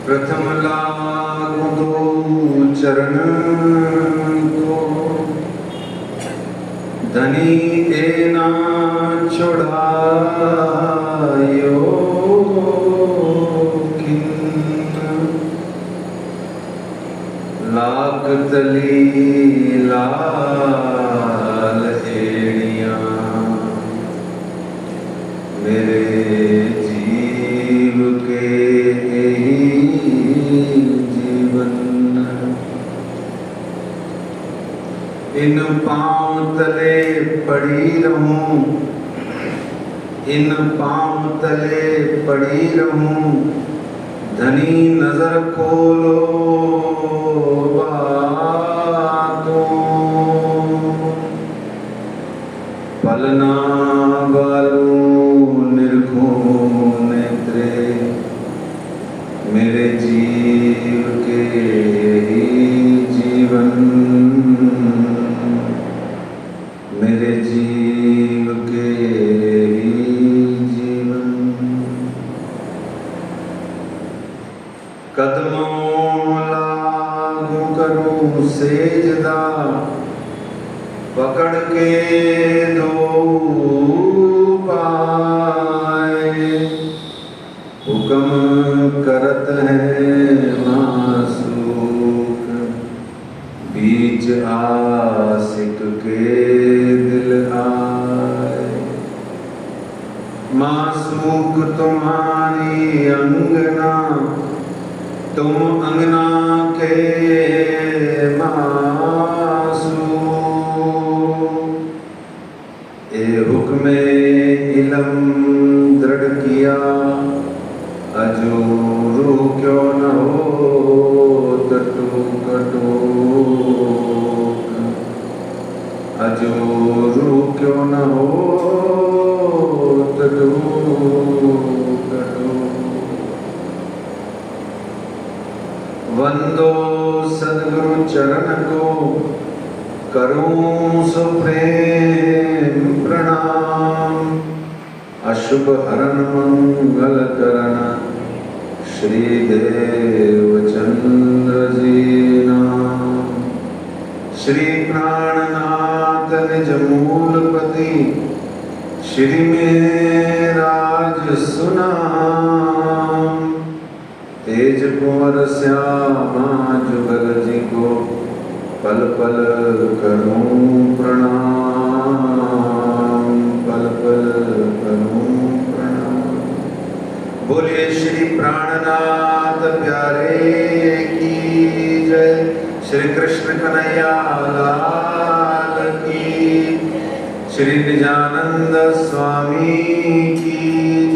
प्रथम लागू दो चरण को, धनी एना छुड़ायो किन्न, लाख तली लाल एड़िया, मेरे जीव के जीवन, इन पांव तले पड़ी रहूं, इन पांव तले पड़ी रहूं, धनी नजर खोलो बातों, पलना बालू निरखूं नेत्रे, मेरे जीव के ही जीवन, मेरे जीव के ही जीवन। कदमों लागू करूं सेजदा, पकड़ के दो पाए, हुक्म करत है मासूक, बीच आशिक के दिल आए, मासूक तुम्हारी अंगना, तुम अंगना के मासूक, ए हुक्मे इलम दृढ़ किया, अजूरू क्यों न हो टूक टूक, अजूरू क्यों न हो टूक टूक। वंदो सद्गुरु चरण को, करूं सुप्रेम प्रणाम, अशुभ हरण मंगल करण, श्री देवचंद्र जी नाम। श्री प्राणनाथ निज मूलपति, श्री में राज सुनाम, तेज कुंवर श्यामा जुगल जी को, पल पल करूं प्रणाम, पल पल करूं प्रणाम। बोलिए श्री प्राणनाथ प्यारे की जय, श्री कृष्ण कन्हैया लाल की, श्री निजानंद स्वामी की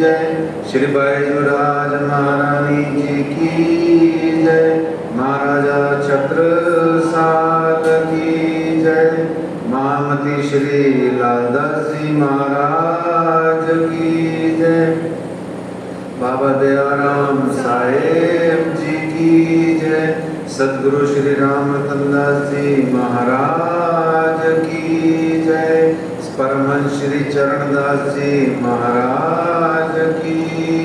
जय, श्री बैजूराज महारानी जी की जय, महाराजा छत्रसाल की जय, महामती श्री लालदास जी महाराज की जय, बाबा दयाराम साहेब जी की जय, सद्गुरु श्री राम रतनदास जी महाराज की जय, परमहंस श्री चरणदास जी महाराज की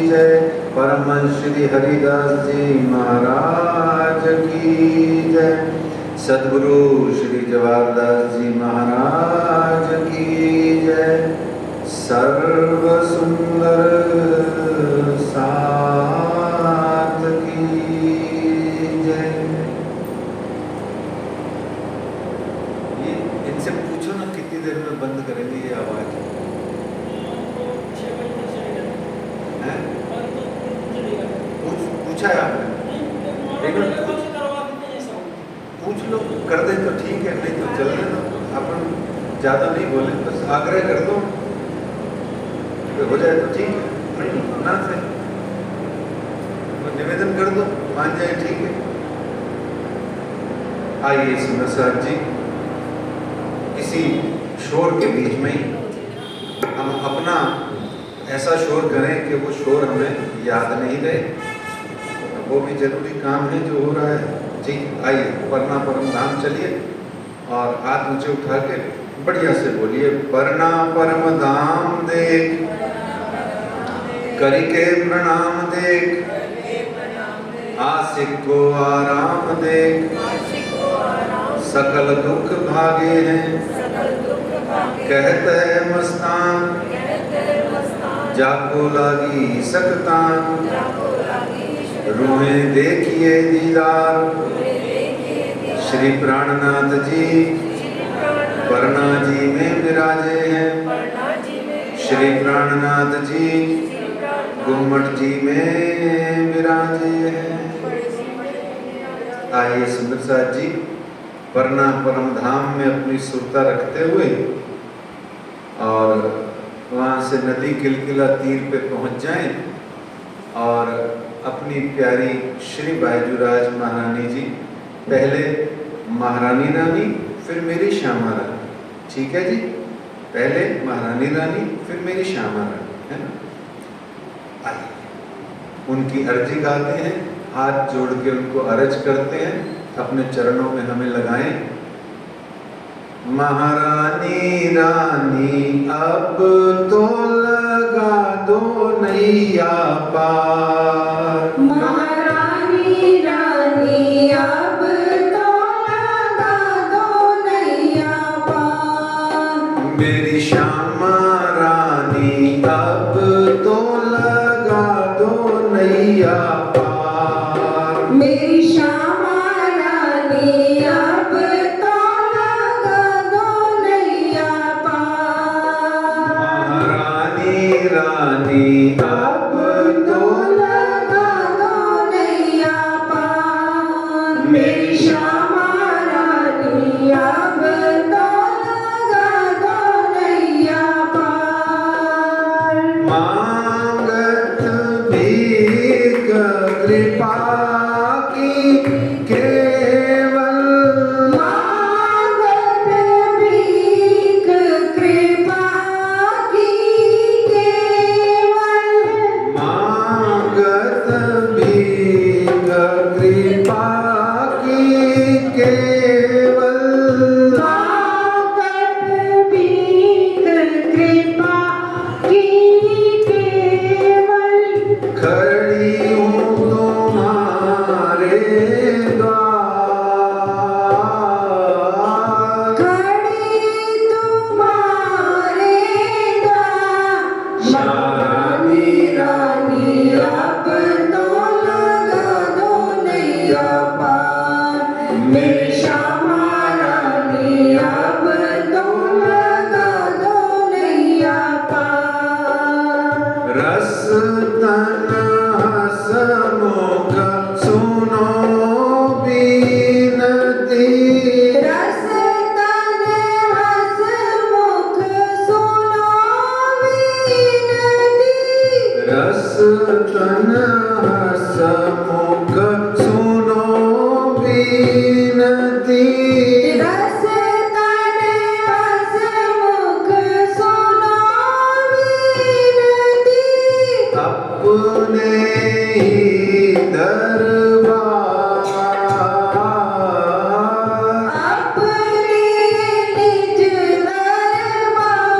जय, परमहंस श्री हरिदास जी महाराज की जय, सद्गुरु श्री जवाहरदास जी महाराज की जय, सर्व सुंदर साथ की जय। इनसे पूछो ना कितनी देर में बंद करेंगे ये आवाज? पूछा है आपने? पूछ लो, कर दे तो ठीक है, नहीं तो चल दे। अपन ज्यादा नहीं बोले, बस आग्रह कर दो, हो जाए तो ठीक है, नहीं ना से निवेदन कर दो, मान जाए ठीक है। आइए सुनो सर जी, इसी शोर के बीच में ही हम अपना ऐसा शोर करें कि वो शोर हमें याद नहीं रहे, वो भी जरूरी काम है जो हो रहा है। ठीक, आइए परना परम धाम चलिए और हाथ ऊंचे उठा के बढ़िया से बोलिए, परना परम धाम देख, करी के प्रणाम देख, आशिक को आराम दे, सकल दुख भागे हैं। कहत है मस्तान, जाको लागी सकतान। रूहें देखिए दीदार, श्री प्राणनाथ जी परना जी में विराजे हैं। श्री प्राणनाथ जी गुम्मट जी में विराजे हैं। आइए सुंदर साथ जी परना परम धाम में अपनी सुरता रखते हुए और वहाँ से नदी किलकिला तीर पे पहुँच जाएं और अपनी प्यारी श्री बायजूराज महारानी जी, पहले महारानी रानी फिर मेरी श्यामा रानी, ठीक है जी? पहले महारानी रानी फिर मेरी श्यामा रानी, है ना? आइए उनकी अर्जी गाते हैं, हाथ जोड़ के उनको अर्ज करते हैं, अपने चरणों में हमें लगाएं। महारानी रानी अब तो लगा दो नैया पार। महारानी रानी अब तो लगा दो नैया पार। मेरी श्यामा रानी अब तो लगा दो नैया पार। मेरी श्यामा रानी अब तो लगा दो नैया पार। महारानी रानी अब तो लगा दो नैया पार। मेरी श्यामा रानी अब तो लगा दो नैया पार। मांगत भीख कृपा की केवल। मांगत भीख कृपा की केवल। मांगत भीख कृपा की केवल। मांगत भीख कृपा की केवल। खड़ी हूँ तुम्हारे द्वार। खड़ी तुम्हारे द्वार। महारानी रानी अब तो लगा दो नैया पार। मेरी श्यामा रानी अब तो लगा दो नैया पार। रस तन हसमुख सुनो बीनती। रस तन हसमुख सुनो विनती। रस तन हसमुख सुनो बीनती। रस तन हसमुख सुनो विनती। अपने ही दरबार। अपने निज दरबार।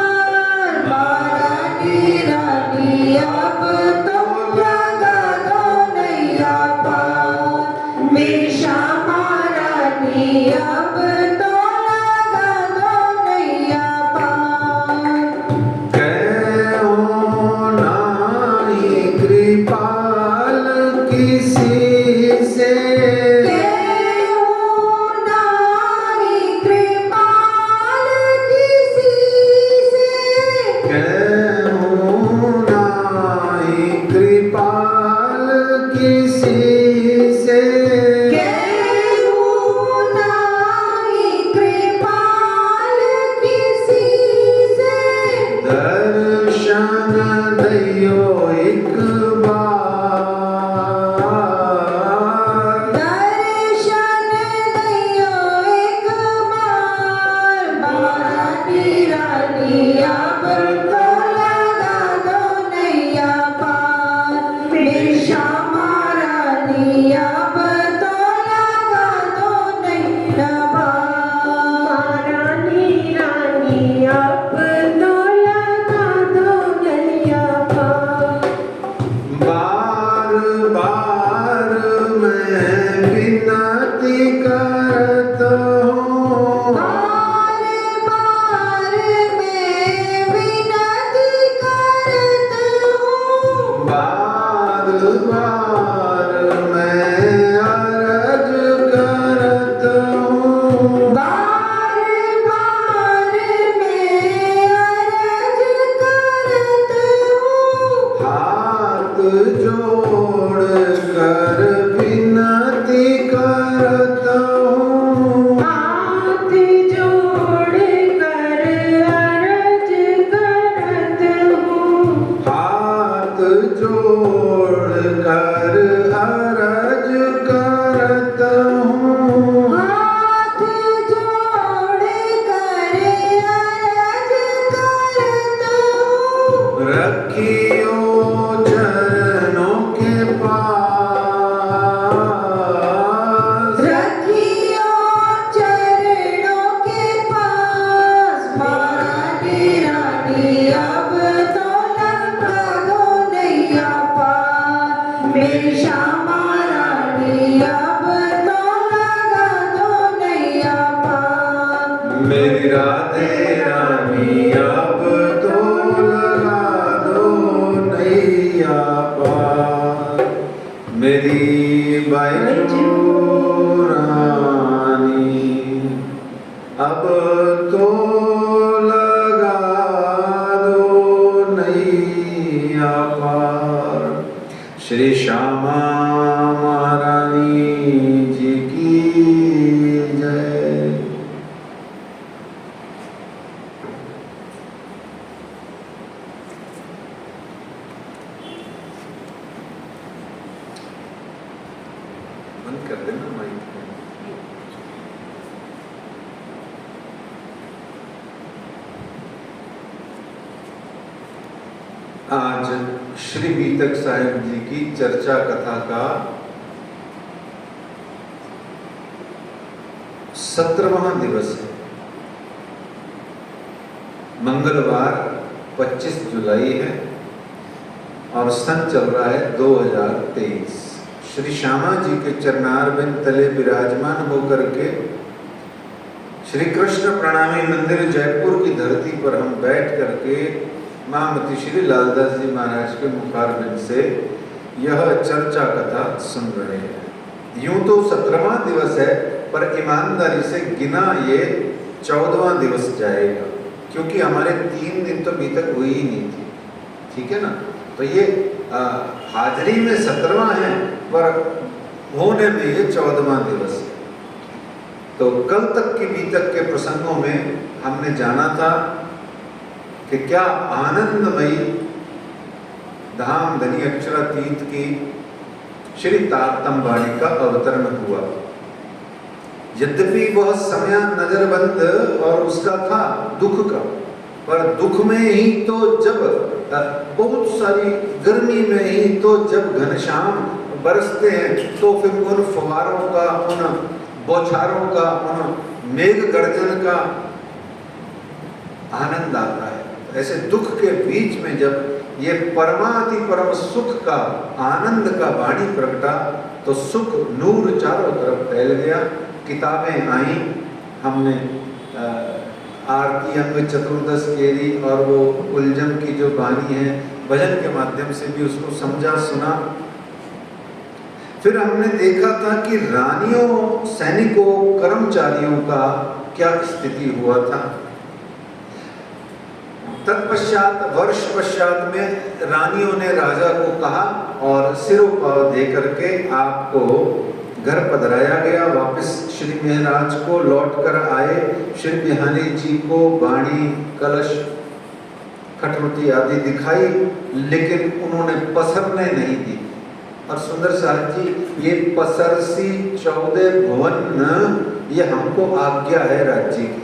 महारानी रानी अब तो लगा दो नैया पार। मेरी श्यामा रानी अब तो लगा दो नैया पार। कहो नाई कृपाल किसी से। केहू नाई कृपाल किसी से। कहो नाई कृपाल किसी से। केहू नाई कृपाल किसी से। दर्शन दैयो एक बार। दर्शन दैयो एक बार। महारानी रानी अब तो लगा दो नैया पार। मेरी श्यामा रानी अब तो लगा दो नैया पार। महारानी रानी अब तो लगा दो नैया पार। बार मैं अर्ज करत हूँ, बार बार मैं अर्ज करत हूँ, हाथ जोड़ कर विनती करत हूँ, हाथ जोड़ कर अर्ज करत हूँ, हाथ जोड़ कर अर्ज करत हूँ। हाथ जोड़ कर अर्ज करत हूँ, रखियो चरणों के पास, रखियो चरणों के पास, महारानी रानी अब तो लंका दो नैया पार, मेरी श्यामा रानी अब तो लगा दो नैया पार, मेरी राधे रानी अब तो लगा दो नैया पार, मेरी बाइजू रानी अब तो लगा दो नैया पार। श्री श्यामा महारानी जी की जय। बंद कर देना माइक। आज श्री बीतक साहिब जी की चर्चा कथा का 17वां दिवस है। मंगलवार 25 जुलाई है और सन चल रहा है 2023। श्री श्यामा जी के चरणारविंद तले विराजमान होकर के श्री कृष्ण प्रणामी मंदिर जयपुर की धरती पर हम बैठ करके महामती श्री लालदास जी महाराज के मुखारविंद से यह चर्चा कथा सुन रहे हैं। यूं तो 17वां दिवस है, पर ईमानदारी से गिना ये 14वां दिवस जाएगा, क्योंकि हमारे 3 दिन तो अभी तक हुई ही नहीं थी। ठीक है ना? तो ये हाजिरी में 17वां है, पर होने में ये 14वां दिवस है। तो कल तक की बीतक के प्रसंगों में हमने जाना था कि क्या आनंदमयी धाम धनी अक्षरातीत की श्री तारतम्य वाणी का अवतरण हुआ। यद्यपि वह समय नजरबंद और उसका था दुख का, पर दुख में ही तो जब बहुत सारी गर्मी में ही तो जब घनश्याम बरसते हैं, तो फिर उन फुहारों का, उन बौछारों का, उन मेघ गर्जन का आनंद आता है। ऐसे दुख के बीच में जब ये परमाति परम सुख का, आनंद का वाणी प्रगटा, तो सुख नूर चारों तरफ फैल गया। किताबें आई, हमने आरती अंग चतुर्दश केरी और वो उलझन की जो वाणी है, भजन के माध्यम से भी उसको समझा सुना। फिर हमने देखा था कि रानियों, सैनिकों, कर्मचारियों का क्या स्थिति हुआ था। तत्पश्चात वर्ष पश्चात में रानियों ने राजा को कहा और सिरोपाव दे करके आपको घर पधराया गया। वापस श्री महाराज को लौट कर आए। श्री बिहारी जी को वाणी, कलश, कठपुतली आदि दिखाई, लेकिन उन्होंने पसरने नहीं दी। और सुंदर साहब जी, ये पसरसी 14 भुवन, ये हमको आज्ञा है राज्य की।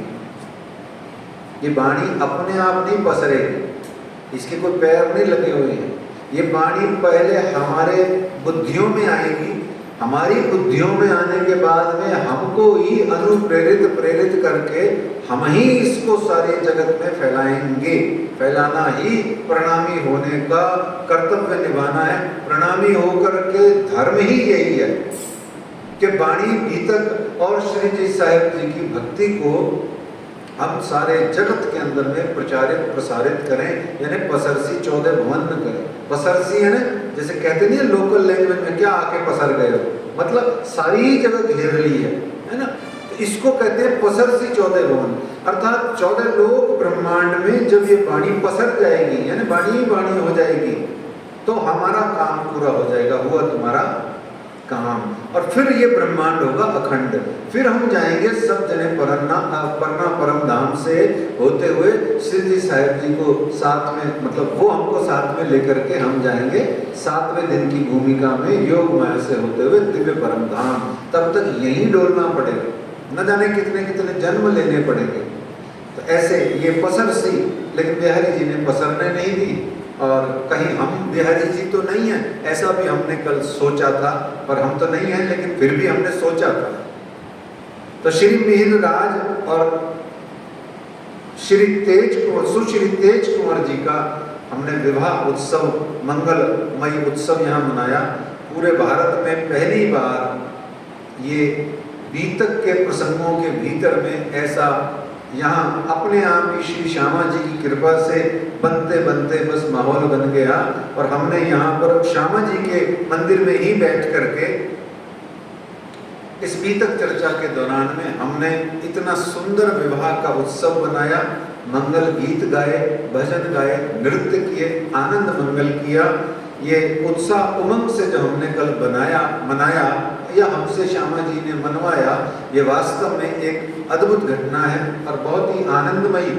ये वाणी अपने आप नहीं पसरेगी, इसके कोई पैर नहीं लगे हुए हैं। ये वाणी पहले हमारे बुद्धियों में आएगी, हमारी बुद्धियों में आने के बाद में हमको ही अनुप्रेरित प्रेरित करके हम ही इसको सारे जगत में फैलाएंगे। फैलाना ही प्रणामी होने का कर्तव्य निभाना है। प्रणामी होकर के धर्म ही यही है कि वाणी बीतक और श्री जी साहिब जी की भक्ति को हम सारे जगत के अंदर में प्रचारित प्रसारित करें, यानी पसरसी 14 भुवन न करें। पसरसी है ना, जैसे कहते नहीं लोकल लैंग्वेज में, क्या आके पसर गए हो, मतलब सारी जगह घेर ली है ना। तो इसको कहते हैं पसरसी 14 भुवन, अर्थात 14 लोक ब्रह्मांड में जब ये वाणी पसर जाएगी, यानी वाणी ही वाणी हो जाएगी, तो हमारा काम पूरा हो जाएगा, हुआ तुम्हारा काम। और फिर ये ब्रह्मांड होगा अखंड। फिर हम जाएंगे सब जने परना परम धाम से होते हुए श्री जी साहिब जी को साथ में, मतलब वो हमको साथ में लेकर के हम जाएंगे 7वें दिन की भूमिका में योग माया से होते हुए दिव्य परम धाम। तब तक यहीं डोलना पड़ेगा, न जाने कितने कितने जन्म लेने पड़ेंगे। तो ऐसे ये पसर सी, लेकिन बिहारी जी ने पसरने नहीं दी। और कहीं हम बिहारी जी तो नहीं है, ऐसा भी हमने कल सोचा था, पर हम तो नहीं हैं, लेकिन फिर भी हमने सोचा था। तो श्री मिहिर राज और श्री तेज कुंवर, सुश्री तेज कुंवर जी का हमने विवाह उत्सव, मंगलमयी उत्सव यहाँ मनाया। पूरे भारत में पहली बार ये बीतक के प्रसंगों के भीतर में ऐसा यहाँ अपने आप ही श्री श्यामा जी की कृपा से बनते बनते बस माहौल बन गया। और हमने यहाँ पर श्यामा जी के मंदिर में ही बैठ करके इस बीतक चर्चा के दौरान में हमने इतना सुंदर विवाह का उत्सव बनाया। मंगल गीत गाए, भजन गाए, नृत्य किए, आनंद मंगल किया। ये उत्साह उमंग से जो हमने कल मनाया या हमसे श्यामा जी ने मनवाया, ये वास्तव में एक अद्भुत घटना है और बहुत ही आनंदमयी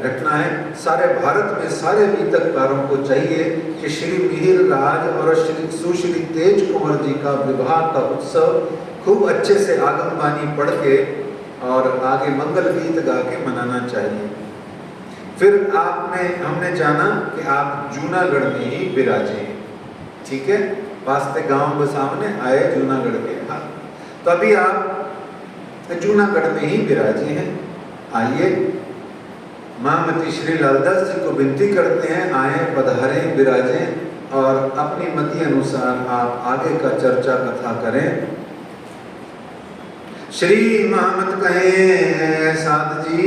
घटना है। सारे भारत में सारे बीतककारों को चाहिए कि श्री मिहिर राज और श्री सुश्री तेज कुंवर जी का विवाह का उत्सव खूब अच्छे से आगम बानी पढ़ के और आगे मंगल गीत गा के मनाना चाहिए। फिर हमने जाना कि आप जूनागढ़ में ही विराजे, ठीक है, वास्ते गांव के सामने आए जूनागढ़ के। हाँ, तो अभी आप जूनागढ़ में ही विराजे हैं। आइए, महामती श्री लालदास जी को विनती करते हैं, आए, पधारे, विराजें और अपनी मति अनुसार आप आगे का चर्चा कथा करें। श्री महामत कहे साध जी,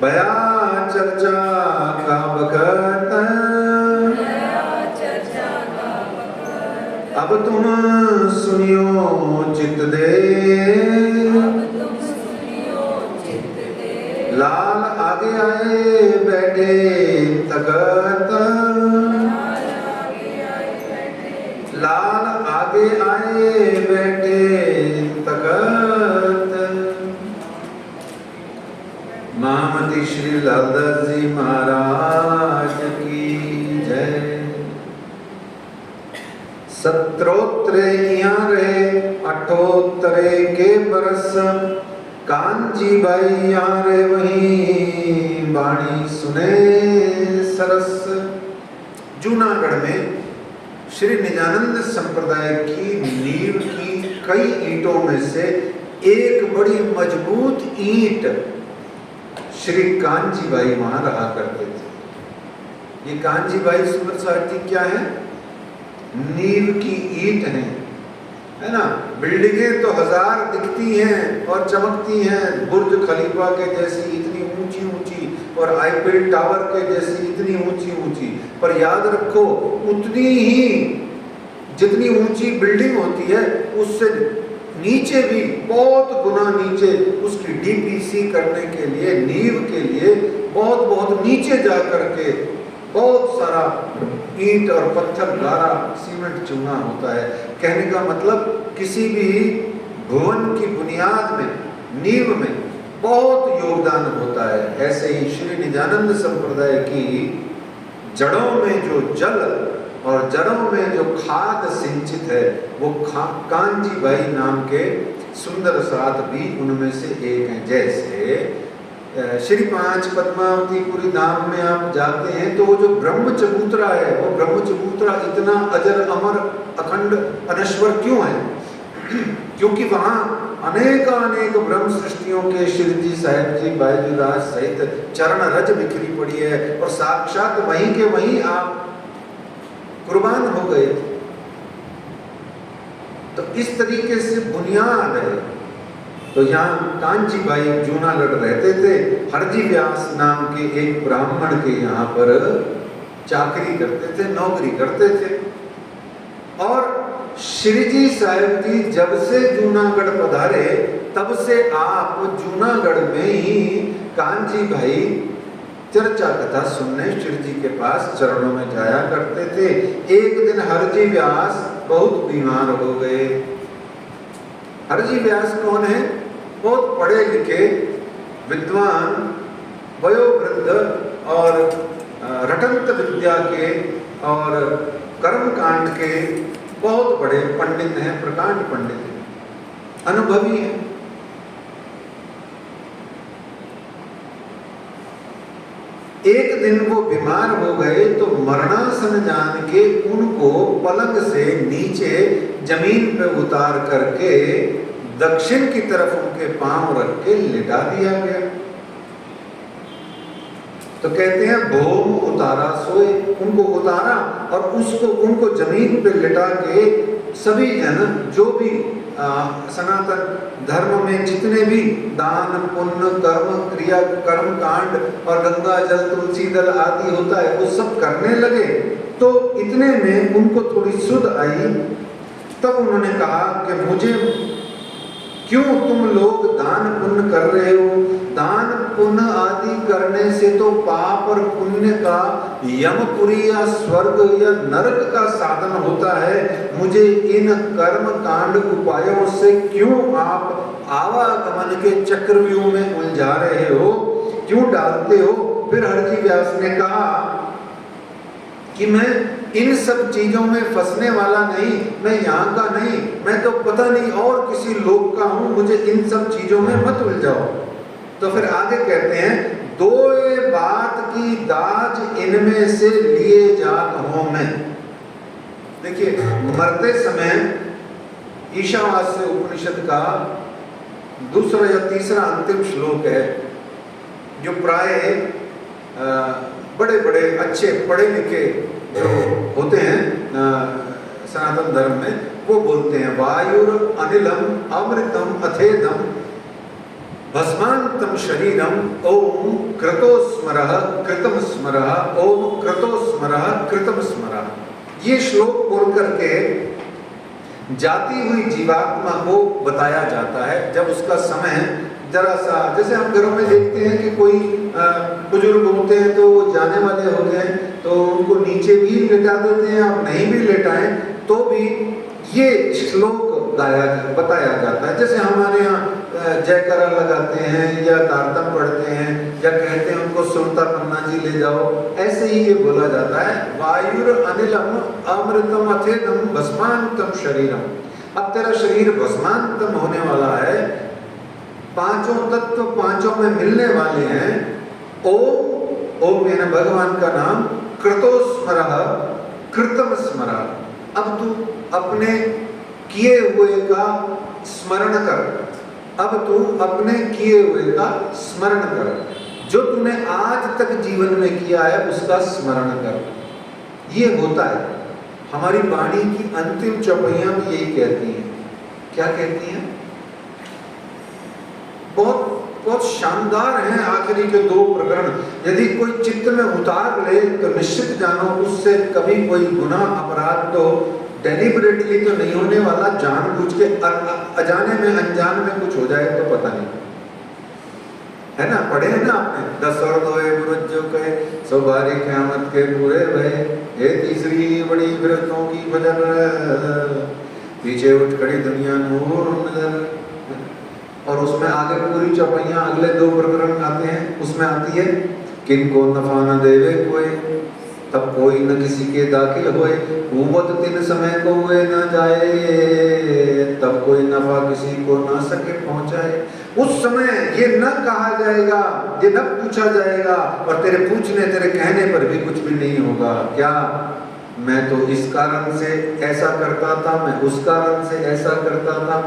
बया चर्चा का बखत, अब तुम सुनियो चित दे, लाल आगे आए बैठे तकत, लाल आगे आए बैठे तकत। महामती श्री लालदास जी महाराज की जय। सत्रोत्तरे यहाँ रहे 78 के बरस, कांजी बाई यहाँ रहे वहीं वाणी सुने सरस। जूनागढ़ में श्री निजानंद संप्रदाय की नींव की कई ईंटों में से एक बड़ी मजबूत ईंट श्री कांजीबाई वहां रहा करते थे। ये कांजीबाई सुंदर साहित्य क्या है? नींव की ईंट है ना। बिल्डिंगें तो 1000 दिखती हैं और चमकती हैं, बुर्ज खलीफा के जैसी इतनी ऊंची ऊंची और आईफिल टावर के जैसी इतनी ऊंची ऊंची, पर याद रखो उतनी ही जितनी ऊंची बिल्डिंग होती है उससे नीचे भी बहुत गुना नीचे उसकी डीपीसी करने के लिए, नींव के लिए बहुत बहुत नीचे जा करके बहुत सारा ईंट और पत्थर, गारा, सीमेंट चूना होता है। कहने का मतलब किसी भी भवन की बुनियाद में, नींव में बहुत योगदान होता है। ऐसे ही श्री निजानंद संप्रदाय की जड़ों में जो जल और जड़ों में जो खाद सिंचित है वो कांजीबाई नाम के सुंदर साथ भी उनमें से एक हैं। जैसे श्री 5 पद्मावतीपुरी धाम में आप जाते हैं तो वो जो ब्रह्म चबूतरा है, वो ब्रह्म चबूतरा इतना अजर अमर अखंड अनश्वर क्यों है? क्योंकि वहाँ अनेक ब्रह्म सृष्टियों के श्री जी साहिब जी बायजूदास सहित चरण रज बिखरी पड़ी है और साक्षात वहीं के वहीं आप कुर्बान हो गए। तो इस तरीके से बुनियाद है। तो यहाँ कांची भाई जूनागढ़ रहते थे, हरजी व्यास नाम के एक ब्राह्मण के यहाँ पर चाकरी करते थे, नौकरी करते थे। और श्री जी साहिब जी जब से जूनागढ़ पधारे तब से आप जूनागढ़ में ही कांची भाई चर्चा कथा सुनने श्री जी के पास चरणों में जाया करते थे। एक दिन हरजी व्यास बहुत बीमार हो गए। हरजी व्यास कौन है? बहुत पढ़े लिखे विद्वान, वयोवृद्ध और रटंत विद्या के और कर्मकांड के बहुत बड़े पंडित हैं, प्रकांड पंडित हैं, अनुभवी हैं। एक दिन वो बीमार हो गए तो मरणासन जान के उनको पलंग से नीचे जमीन पे उतार करके दक्षिण की तरफ उनके पांव रख के लिटा दिया गया। तो कहते हैं भोम उतारा सोए, उनको उतारा और उसको उनको जमीन पे लिटा के सभी जन जो भी सनातन धर्म में जितने भी दान पुण्य कर्म क्रिया कर्म कांड और गंगा जल तुलसी दल आदि होता है वो सब करने लगे। तो इतने में उनको थोड़ी सुध आई। तब उन्होंने कहा कि मुझे क्यों तुम लोग दान पुण्य कर रहे हो? दान पुण्य आदि करने से तो पाप और पुण्य का यमपुरी या स्वर्ग या नरक का साधन होता है। मुझे इन कर्म कांड उपायों से क्यों आप आवागमन के चक्रव्यूह में उलझा रहे हो, क्यों डालते हो? फिर हरजी व्यास ने कहा कि मैं इन सब चीजों में फंसने वाला नहीं, मैं यहाँ का नहीं, मैं तो पता नहीं और किसी लोक का हूं, मुझे इन सब चीजों में मत उलझाओ। तो फिर आगे कहते हैं दो बात की दाज इनमें से लिए जात हूं मैं। देखिए मरते समय ईशावास्य उपनिषद का दूसरा या तीसरा अंतिम श्लोक है जो प्राय बड़े बड़े अच्छे पढ़े लिखे जो होते हैं सनातन धर्म में वो बोलते हैं वायुर अनिलम अमृतम अथेदम भस्मांतम शरीरम ओम क्रतो स्मरः कृतम स्मरः ओम क्रतो स्मरः कृतम स्मरः। ये श्लोक बोल करके जाती हुई जीवात्मा को बताया जाता है। जब उसका समय जरा सा, जैसे हम घरों में देखते हैं कि कोई बुजुर्ग होते हैं तो वो जाने वाले होते हैं तो उनको नीचे भी लेटा देते हैं, आप नहीं भी लेटाएं तो भी ये श्लोक बताया जाता है। जैसे हमारे यहाँ जयकारा लगाते हैं या तारतम पढ़ते हैं या कहते हैं उनको सुरता पन्ना जी ले जाओ, ऐसे ही ये बोला जाता है वायुर अनिलम अमृतम अथेदम भस्मांतम शरीरम। अब तेरा शरीर भस्मांतम होने वाला है, पांचों तत्व पांचों में मिलने वाले हैं। ओम, ओम यानी भगवान का नाम, कृतो स्मरः कृतम स्मरः। अब तू अपने किए हुए का स्मरण कर, अब तू अपने किए हुए का स्मरण कर, जो तूने आज तक जीवन में किया है उसका स्मरण कर। ये होता है हमारी वाणी की अंतिम चौपाइयां भी यही कहती हैं। क्या कहती हैं? बहुत बहुत शानदार हैं आखिरी के दो प्रकरण। यदि कोई चित्त में उतार ले तो निश्चित जानो उससे कभी कोई गुनाह अपराध तो डेलिबरेटली तो नहीं होने वाला, जानबूझ के अजाने में अनजान में कुछ हो जाए तो पता नहीं, है ना? पढ़े हैं ना आपने, 10 और 2 बुरुज जो कहे सो बारी क़यामत के पूरे भय, ये तीसरी बड़ी विरतों की भजन, पीछे उठ खड़ी दुनिया नूर नजर। और उसमें आगे पूरी चौपाइयां अगले 2 प्रकरण आते हैं, उसमें आती है किनको नफा न देवे कोई, तब कोई न किसी के दाखिल होए, उबत तीन समय को हुए न जाए, तब कोई नफा किसी को ना सके पहुंचाए। उस समय ये न कहा जाएगा, ये न पूछा जाएगा, और तेरे पूछने तेरे कहने पर भी कुछ भी नहीं होगा। क्या मैं तो इस कारण से ऐसा करता था, मैं उस कारण से ऐसा करता था,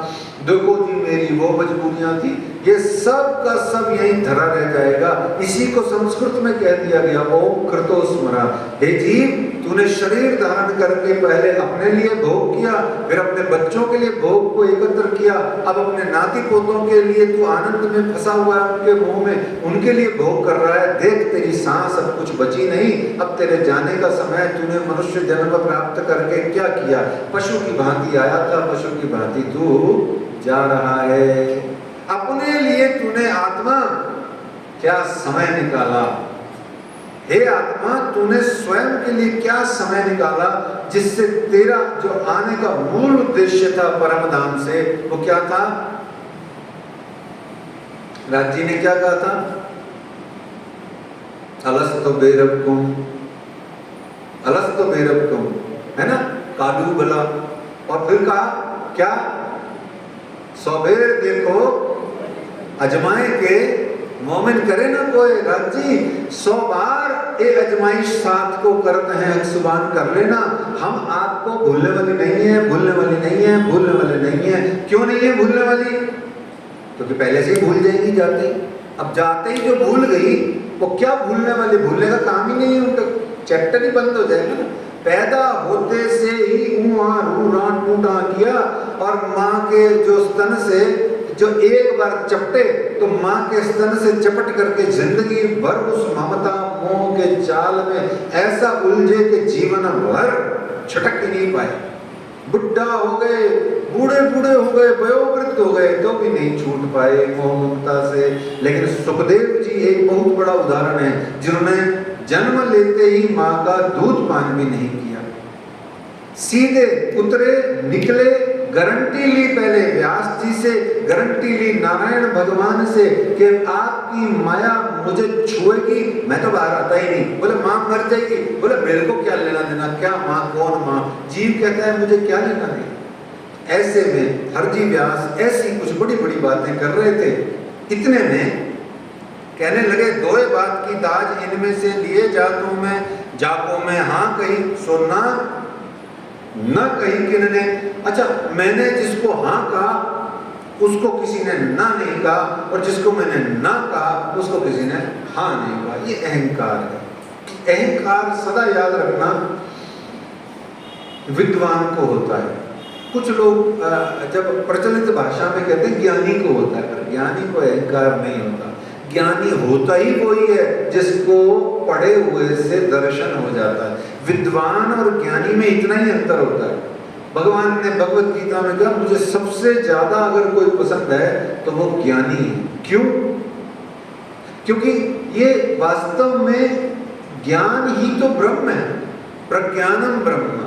देखो जी मेरी वो मजबूरियां थी, ये सब का सब यही धरा रह जाएगा। इसी को संस्कृत में कह दिया गया ओम कृतो स्मरा। हे जीव, तूने शरीर धारण करके पहले अपने लिए भोग किया, फिर अपने बच्चों के लिए भोग को एकत्र किया, अब अपने नाती पोतों के लिए तू आनंद में फंसा हुआ है, उनके मुंह में, उनके लिए भोग कर रहा है। देख तेरी सांस अब कुछ बची नहीं, अब तेरे जाने का समय। तूने मनुष्य जन्म प्राप्त करके क्या किया? पशु की भांति आया था, पशु की भांति तू जा रहा है। अपने लिए तूने आत्मा क्या समय निकाला? हे आत्मा, तूने स्वयं के लिए क्या समय निकाला, जिससे तेरा जो आने का मूल उद्देश्य था परम धाम से, वो क्या था? राज जी ने क्या कहा था? अलस्तो बेरबकुम, अलस्तो बेरबकुम, है ना, कालू भला। और फिर कहा क्या? सौबेर देखो अजमाए के मोमिन करे ना कोई। राज जी 100 बार ये अजमाइश साथ को करते हैं, सुबान कर लेना। हम आपको भूलने वाली नहीं है, भूलने वाली नहीं है, भूलने वाले नहीं है। क्यों नहीं है भूलने वाली? क्योंकि पहले से ही भूल जाएंगी जाते ही। अब जाते ही जो भूल गई वो क्या भूलने वाली? भूलने का काम ही नहीं है उनका, चैप्टर ही बंद हो जाएगा ना। पैदा होते से ही टूटा किया, और माँ के जो स्तन से जो एक बार चपटे तो माँ के स्तन से चपट करके जिंदगी भर उस ममता मोह के जाल में ऐसा उलझे कि जीवन भर छटक ही नहीं पाए। बुढ़ा हो गए, बूढ़े बूढ़े हो गए, वयोवृद्ध हो गए, तो भी नहीं छूट पाए मोह ममता से। लेकिन सुखदेव जी एक बहुत बड़ा उदाहरण है, जिन्होंने जन्म लेते ही माँ का दूध पान भी नहीं किया, सीधे उतरे निकले, गारंटी ली पहले व्यास जी से, गारंटी ली नारायण भगवान से कि आपकी माया मुझे छुएगी, मैं तो बाहर आता ही नहीं। बोले माँ मर जाएगी, बोले मेरे को क्या लेना देना, क्या माँ कौन माँ, जीव कहता है मुझे क्या लेना देना। ऐसे में हरजी व्यास ऐसी कुछ बड़ी बड़ी बातें कर रहे थे। इतने में कहने लगे, दोए बात की दाज इनमें से लिए जातों में, जाको में हाँ कही सुनना न कही किन्ने। अच्छा, मैंने जिसको हाँ कहा उसको किसी ने ना नहीं कहा, और जिसको मैंने ना कहा उसको किसी ने हाँ नहीं कहा। ये अहंकार है। अहंकार सदा याद रखना विद्वान को होता है। कुछ लोग जब प्रचलित भाषा में कहते हैं ज्ञानी को होता है, पर ज्ञानी को अहंकार नहीं होता। ज्ञानी होता ही वही है जिसको पढ़े हुए से दर्शन हो जाता है। विद्वान और ज्ञानी में इतना ही अंतर होता है। भगवान ने भगवत गीता में कहा, मुझे सबसे ज्यादा अगर कोई पसंद है तो वो ज्ञानी है। क्यों? क्योंकि ये वास्तव में ज्ञान ही तो ब्रह्म है, प्रज्ञानम ब्रह्म।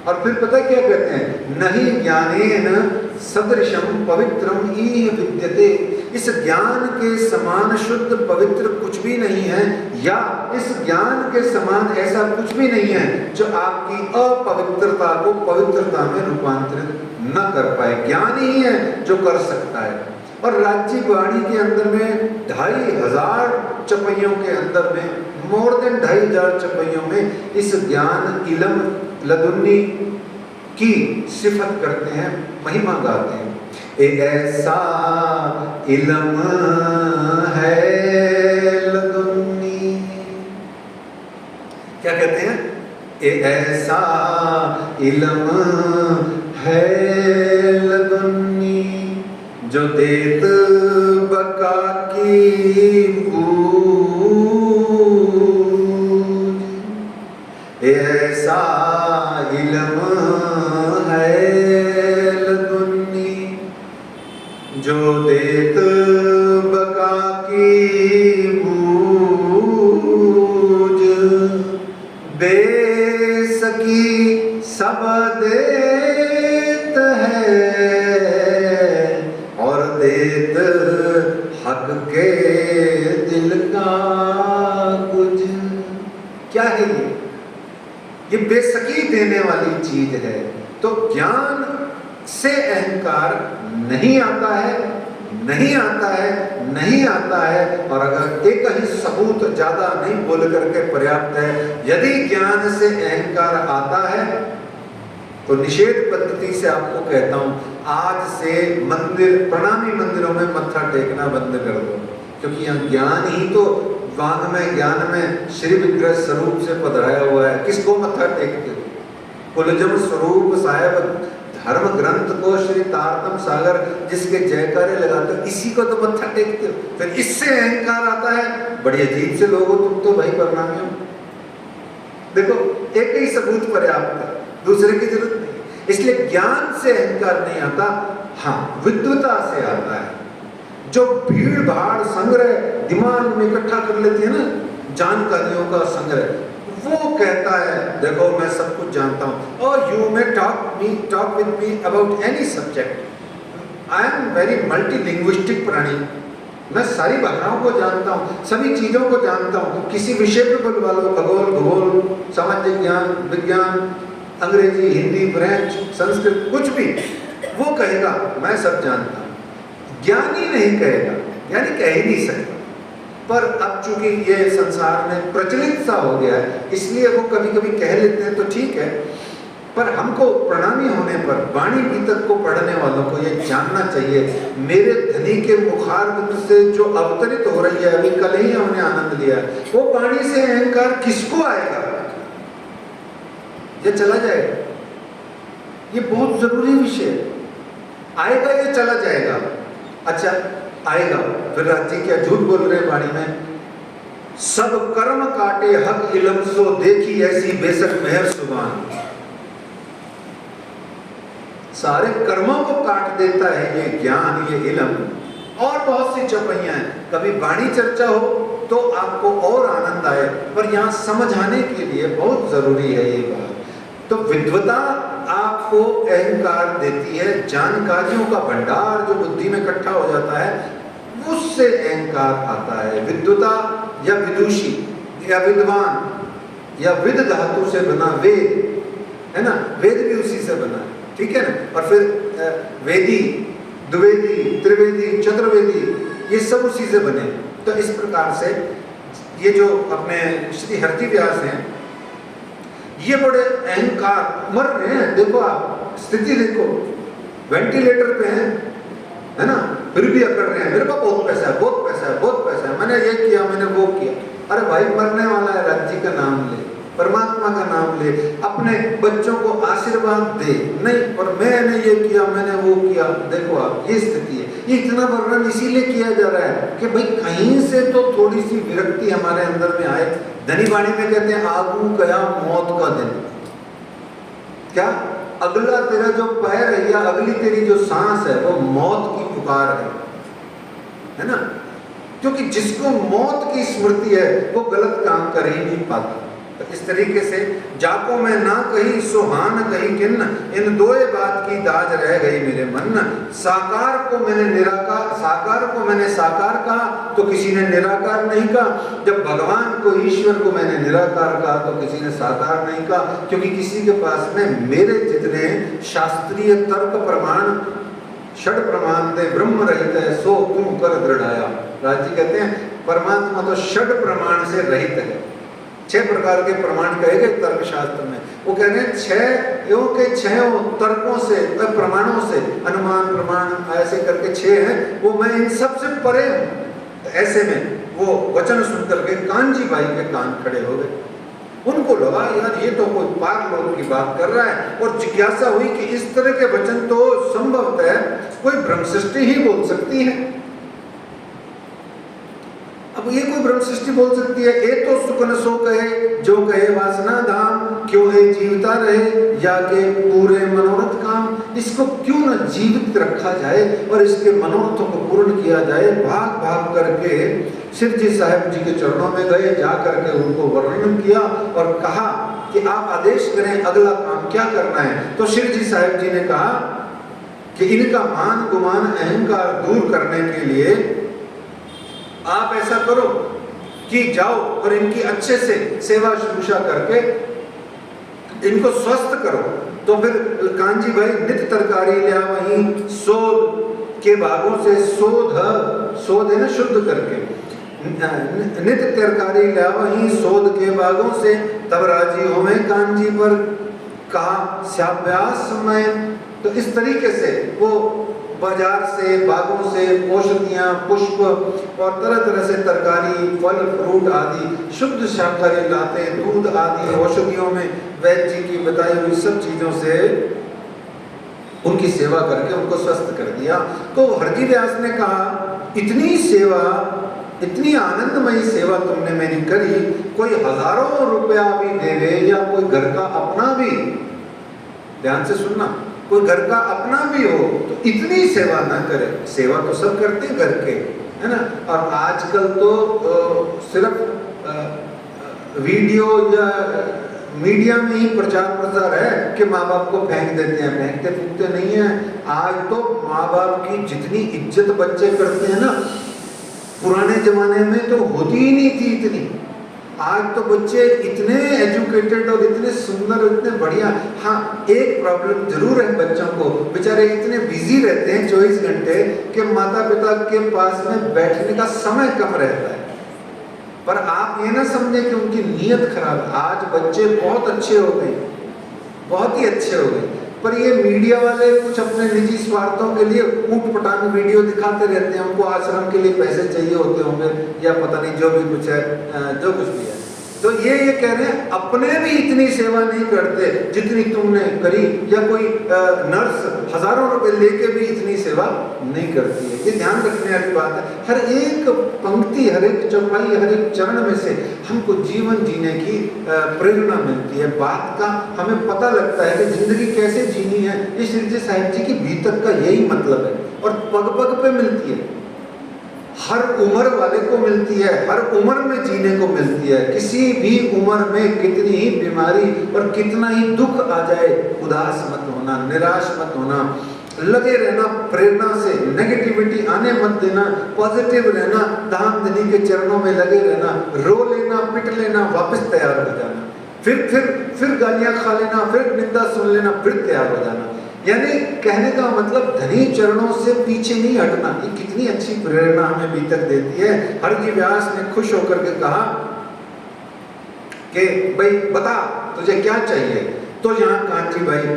और फिर पता क्या कहते हैं, नहीं ज्ञानेन सदृशम पवित्रम ईह विद्यते। इस ज्ञान के समान शुद्ध पवित्र कुछ भी नहीं है, या इस ज्ञान के समान ऐसा कुछ भी नहीं है जो आपकी अपवित्रता को पवित्रता में रूपांतरित न कर पाए। ज्ञान ही है जो कर सकता है। और राज्य वाणी के अंदर में 2500 चपैयों के अंदर में, मोर देन 2500 चपैयों में इस ज्ञान इलम लदुन्नी की सिफत करते हैं, महिमा गाते हैं। एक ऐसा इलम है लदुन्नी, क्या कहते हैं? एक ऐसा इलम है लदुन्नी, जो देत बका की ऐसा इल्म है लदुन्नी, जो देत बका की बूझ, दे सकी सब देत है, और देत हक के दिल का कुछ। क्या है ये बेसकी देने वाली चीज है। तो ज्ञान से अहंकार नहीं आता है, नहीं आता है, नहीं आता है। और अगर एक ही सबूत ज्यादा नहीं बोल करके पर्याप्त है। यदि ज्ञान से अहंकार आता है तो निषेध पद्धति से आपको कहता हूं, आज से मंदिर, प्रणामी मंदिरों में मत्था टेकना बंद कर दो, क्योंकि यहाँ ज्ञान ही तो वांग में ज्ञान में श्री विग्रह स्वरूप से पधराया हुआ है, किसको मत्था टेकते हो? कुलजम स्वरूप साहेब धर्म ग्रंथ को श्री तारतम सागर जिसके जयकारे लगाते हो, इसी को तो मत्था टेकते हो। फिर इससे अहंकार आता है। बड़ी अजीब से लोग हो तुम तो भाई, परिणामी हो। देखो एक ही सबूत पर्याप्त है, दूसरे की जरूरत नहीं। इसलिए ज्ञान से अहंकार नहीं आता, हाँ विद्वता से आता है। जो भीड़ भाड़ संग्रह दिमाग में इकट्ठा कर लेती है ना, जानकारियों का संग्रह, वो कहता है देखो मैं सब कुछ जानता हूँ, और you may talk with me about any subject. I am very multilinguistic प्राणी, मैं सारी भाषाओं को जानता हूँ, सभी चीज़ों को जानता हूँ। किसी विषय पर बोलवा लो, खगोल भूगोल सामाजिक ज्ञान विज्ञान अंग्रेजी हिंदी फ्रेंच संस्कृत कुछ भी, वो कहेगा मैं सब जानता हूँ। ज्ञानी नहीं कहेगा, ज्ञानी कह ही नहीं सकता। पर अब चूंकि ये संसार में प्रचलित सा हो गया है, इसलिए वो कभी कभी कह लेते हैं तो ठीक है। पर हमको प्रणामी होने पर वाणी गीतक को पढ़ने वालों को ये जानना चाहिए, मेरे धनी के मुखारबिंद से जो अवतरित हो रही है, अभी कल ही हमने आनंद लिया, वो वाणी से अहंकार किसको आएगा? ये चला जाएगा। ये बहुत जरूरी विषय है। आएगा ये चला जाएगा। अच्छा आएगा, फिर राजी क्या झूठ बोल रहे हैं वाणी में? सब कर्म काटे हक इलम सो देखी ऐसी बेशक मेहर सुबान। सारे कर्मों को काट देता है ये ज्ञान, ये इलम। और बहुत सी चौपाइयां हैं, कभी वाणी चर्चा हो तो आपको और आनंद आए, पर यहाँ समझाने के लिए बहुत जरूरी है ये बात। तो विद्वता आपको अहंकार देती है, जानकारियों का भंडार जो बुद्धि में इकट्ठा हो जाता है, उससे अहंकार आता है। विद्वता या विदुषी या विद्वान या विद धातु से बना वेद है ना, वेद भी उसी से बना है, ठीक है ना। और फिर वेदी, द्विवेदी, त्रिवेदी, चतुर्वेदी, ये सब उसी से बने। तो इस प्रकार से ये जो अपने श्री हरति व्यास हैं, ये बड़े अहंकार, मर रहे हैं। देखो आप स्थिति देखो, वेंटिलेटर पे हैं, है ना, फिर भी अकड़ रहे हैं, मेरे पास बहुत पैसा है, बहुत पैसा है, बहुत पैसा है, मैंने ये किया, मैंने वो किया। अरे भाई मरने वाला है, राज्य का नाम ले, परमात्मा का नाम ले, अपने बच्चों को आशीर्वाद दे। नहीं, और मैंने ये किया, मैंने वो किया। देखो आप, ये स्थिति है। ये इतना वर्णन इसीलिए किया जा रहा है कि भाई कहीं से तो थोड़ी सी विरक्ति हमारे अंदर में आए। धनी वाणी में कहते हैं आगू गया मौत का दिन। क्या अगला तेरा जो पैर है या अगली तेरी जो सांस है वो मौत की पुकार है ना। क्योंकि जिसको मौत की स्मृति है वो गलत काम कर ही नहीं पाता। तो इस तरीके से जाको मैं ना कही सुहान कही किन्न, इन दोए बात की दाज रह गई मेरे मन। साकार को मैंने निराकार, साकार को मैंने साकार कहा तो किसी ने निराकार नहीं कहा। जब भगवान को, ईश्वर को मैंने निराकार कहा तो किसी ने साकार नहीं कहा, क्योंकि किसी के पास में मेरे जितने शास्त्रीय तर्क प्रमाण षड प्रमाण दे ब्रह्म रहित है सो तुम कर दृढ़ाया। राजी कहते हैं परमात्मा तो षड प्रमाण से रहित है। 6 प्रकार के प्रमाण कहे गए तर्क शास्त्र में। वो कह रहे हैं 6 तर्कों से, प्रमाणों से, अनुमान प्रमाण ऐसे करके 6 हैं, वो मैं इन सब से परे हूँ। ऐसे में वो वचन सुन करके कांजी भाई के कान खड़े हो गए। उनको लगा यार ये तो कोई पार लोग की बात कर रहा है, और जिज्ञासा हुई कि इस तरह के वचन तो संभवतः कोई ब्रह्म सृष्टि ही बोल सकती है। अब ये कोई ब्रह्म सृष्टि बोल सकती है? ए तो सुकन सो कहे जो कहे वासना धाम, क्यों है जीवता रहे या के पूरे मनोरथ काम। इसको क्यों न जीवित रखा जाए और इसके मनोरथों को पूर्ण किया जाए। भाग भाग करके शिव जी साहब जी के चरणों में गए, जा करके उनको वर्णन किया और कहा कि आप आदेश करें अगला काम क्या करना है। तो शिव जी साहब जी ने कहा कि इनका मान गुमान अहंकार दूर करने के लिए आप ऐसा करो कि जाओ और इनकी अच्छे से सेवा शुश्रूषा करके इनको स्वस्थ करो। तो फिर कांजी भाई नित तरकारी लिया, वहीं शोध के भागों से शोध है ना शुद्ध करके, नित तरकारी लिया वहीं शोध के भागों से, तब राजी हो में कांजी पर कहा श्याव्यास मैं। तो इस तरीके से वो बाजार से, बागों से औषधियाँ, पुष्प और तरह तरह से तरकारी, फल, फ्रूट आदि शुद्ध शाकाहारी लाते, दूध आदि औषधियों में वैद्य जी की बताई हुई सब चीज़ों से उनकी सेवा करके उनको स्वस्थ कर दिया। तो हरजी व्यास ने कहा, इतनी सेवा, इतनी आनंदमयी सेवा तुमने मेरी करी, कोई हजारों रुपया भी दे दे या कोई घर का अपना भी, ध्यान से सुनना, कोई घर का अपना भी हो तो इतनी सेवा ना करे। सेवा तो सब करते हैं घर के, है ना। और आजकल तो सिर्फ वीडियो या मीडिया में ही प्रचार प्रसार है कि माँ बाप को फेंक देते हैं, फेंकते फूकते नहीं है। आज तो माँ बाप की जितनी इज्जत बच्चे करते हैं ना, पुराने जमाने में तो होती ही नहीं थी इतनी। आज तो बच्चे इतने एजुकेटेड और इतने सुंदर, इतने बढ़िया। हाँ, एक प्रॉब्लम जरूर है बच्चों को, बेचारे इतने बिजी रहते हैं 24 घंटे कि माता पिता के पास में बैठने का समय कम रहता है। पर आप ये ना समझें कि उनकी नीयत खराब है। आज बच्चे बहुत अच्छे हो गए, बहुत ही अच्छे हो गए, पर ये मीडिया वाले कुछ अपने निजी स्वार्थों के लिए ऊट-पटांग वीडियो दिखाते रहते हैं। उनको आश्रम के लिए पैसे चाहिए होते होंगे या पता नहीं जो भी कुछ है, जो कुछ भी है। तो ये कह रहे हैं अपने भी इतनी सेवा नहीं करते जितनी तुमने करी, या कोई नर्स हजारों रुपए लेके भी इतनी सेवा नहीं करती है। ये ध्यान रखने वाली बात है। हर एक पंक्ति, हर एक चौपाई, हर एक चरण में से हमको जीवन जीने की प्रेरणा मिलती है। बात का हमें पता लगता है कि जिंदगी कैसे जीनी है। ये श्री जी साहिब जी की भीतर का यही मतलब है, और पग पग पे मिलती है, हर उम्र वाले को मिलती है, हर उम्र में जीने को मिलती है। किसी भी उम्र में कितनी ही बीमारी और कितना ही दुख आ जाए, उदास मत होना, निराश मत होना, लगे रहना प्रेरणा से, नेगेटिविटी आने मत देना, पॉजिटिव रहना, धाम धनी के चरणों में लगे रहना, रो लेना, पिट लेना, वापस तैयार हो जाना, फिर गालियां खा लेना, फिर निंदा सुन लेना, फिर तैयार हो जाना। यानी कहने का मतलब धनी चरणों से पीछे नहीं हटना। ये कितनी अच्छी प्रेरणा हमें भीतर देती है। हरजी व्यास ने खुश होकर के कहा कि भाई बता तुझे क्या चाहिए। तो यहाँ कांची भाई,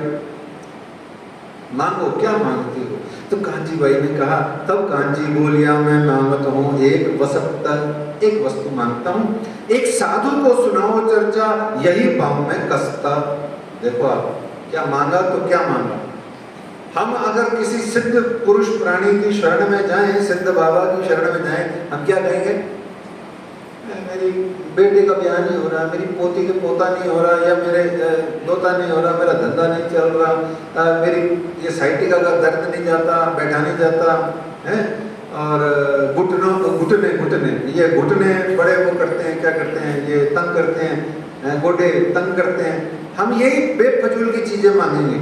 मांगो, क्या मांगती हो? तो कांची भाई ने कहा, तब कांची बोलिया, मैं मांगता हूँ एक वसत, एक वस्तु मांगता हूँ, एक साधु को सुनाओ चर्चा, यही पाऊं मैं कसता। देखो आप क्या मांगा, तो क्या मांगा। हम अगर किसी सिद्ध पुरुष प्राणी की शरण में जाएं, सिद्ध बाबा की शरण में जाएं, हम क्या कहेंगे? मेरी बेटे का ब्याह नहीं हो रहा, मेरी पोती के पोता नहीं हो रहा, या मेरे दोता नहीं हो रहा, मेरा धंधा नहीं चल रहा, मेरी ये साइटिका का दर्द नहीं जाता, बैठा नहीं जाता है, और घुटने ये घुटने बड़े वो करते हैं, क्या करते हैं, ये तंग करते हैं, गोडे तंग करते हैं। हम यही बेफजूल की चीजें मांगेंगे।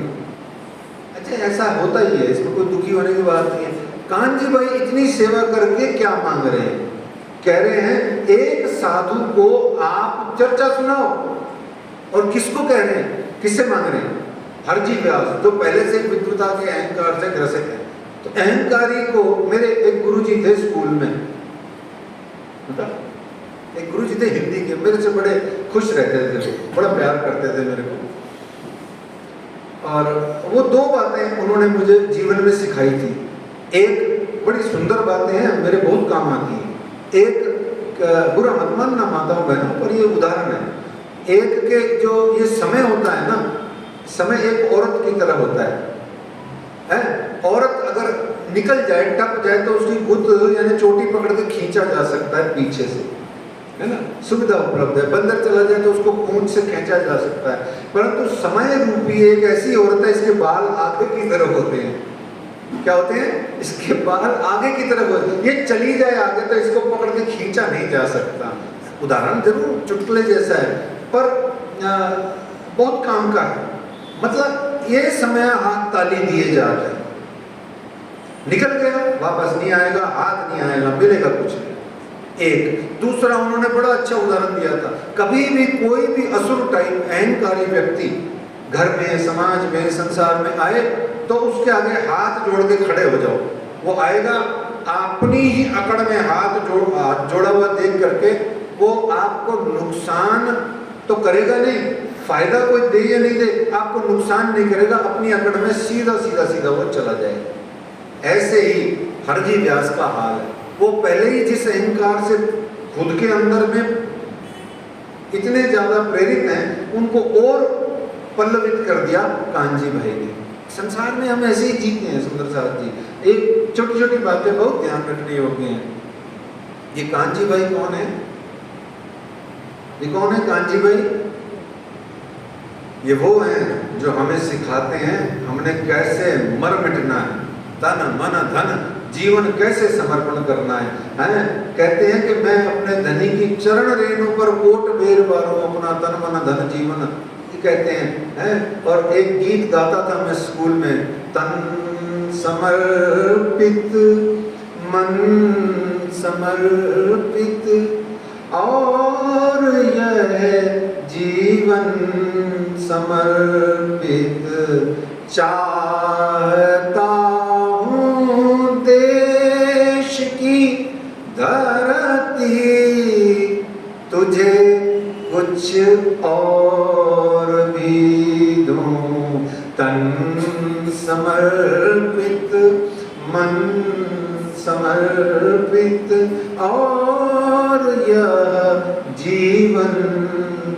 अच्छा, ऐसा होता ही है, इसमें कोई दुखी होने की बात नहीं है। कांजी भाई इतनी सेवा करके क्या मांग रहे हैं? कह रहे हैं एक साधु को आप चर्चा सुनाओ। और किसको कह रहे हैं, किससे मांग रहे हैं? हरजी व्यास, जो पहले से विद्वता के अहंकार से ग्रसित है। तो अहंकारी को, मेरे एक गुरुजी थे स्कूल में, एक गुरुजी थे हिंदी के, मेरे से बड़े खुश रहते थे, बड़ा प्यार करते थे मेरे को। और वो दो बातें उन्होंने मुझे जीवन में सिखाई थी। एक बड़ी सुंदर बातें हैं, मेरे बहुत काम आती हैं। एक बुरा मत मानना माताओं बहनों, पर ये उदाहरण है। एक के जो ये समय होता है ना, समय एक औरत की तरह होता है। औरत अगर निकल जाए, टप जाए, तो उसकी गुद यानी चोटी पकड़ के खींचा जा सकता है पीछे से, है ना, सुविधा उपलब्ध है। बंदर चला जाए तो उसको पूंछ से खींचा जा सकता है। परंतु समय रूपी एक ऐसी औरत है, इसके बाल आगे की तरफ होते हैं। क्या होते हैं? इसके बाल आगे की तरफ होते हैं। ये चली जाए आगे तो इसको पकड़ के खींचा नहीं जा सकता। उदाहरण जरूर चुटकुले जैसा है, पर बहुत काम का है। मतलब ये समय हाथ ताली दिए जाते हैं, निकल गया वापस नहीं आएगा, हाथ नहीं आएगा, मिलेगा कुछ नहीं। एक दूसरा उन्होंने बड़ा अच्छा उदाहरण दिया था, कभी भी कोई भी असुर टाइप अहंकारी व्यक्ति घर में, समाज में, संसार में आए तो उसके आगे हाथ जोड़ के खड़े हो जाओ। वो आएगा, अपनी ही अकड़ में हाथ जोड़ा हुआ देख करके वो आपको नुकसान तो करेगा नहीं, फायदा कोई दे या नहीं दे, आपको नुकसान नहीं करेगा। अपनी अकड़ में सीधा सीधा सीधा वो चला जाएगा। ऐसे ही हरजी व्यास का हाल है। वो पहले ही जिस अहंकार से खुद के अंदर में इतने ज्यादा प्रेरित हैं, उनको और पल्लवित कर दिया कांजी भाई ने। संसार में हम ऐसे ही जीते हैं सुंदर साहब जी। एक छोटी छोटी बातें बहुत ध्यान रखनी होती हैं। ये कांजी भाई कौन है? ये कौन है कांजी भाई? ये वो हैं जो हमें सिखाते हैं हमने कैसे मर मिटना है, तन मन धन जीवन कैसे समर्पण करना है। हैं? कहते हैं कि मैं अपने धनी की चरण रेणु पर कोट बेर बारूं अपना तन मन धन जीवन, ये कहते हैं। और एक गीत गाता था मैं स्कूल में, तन समर्पित मन समर्पित और यह जीवन समर्पित, चाहता हूँ देश की धरती तुझे कुछ और भी दूं, तन समर्पित मन समर्पित और यह जीवन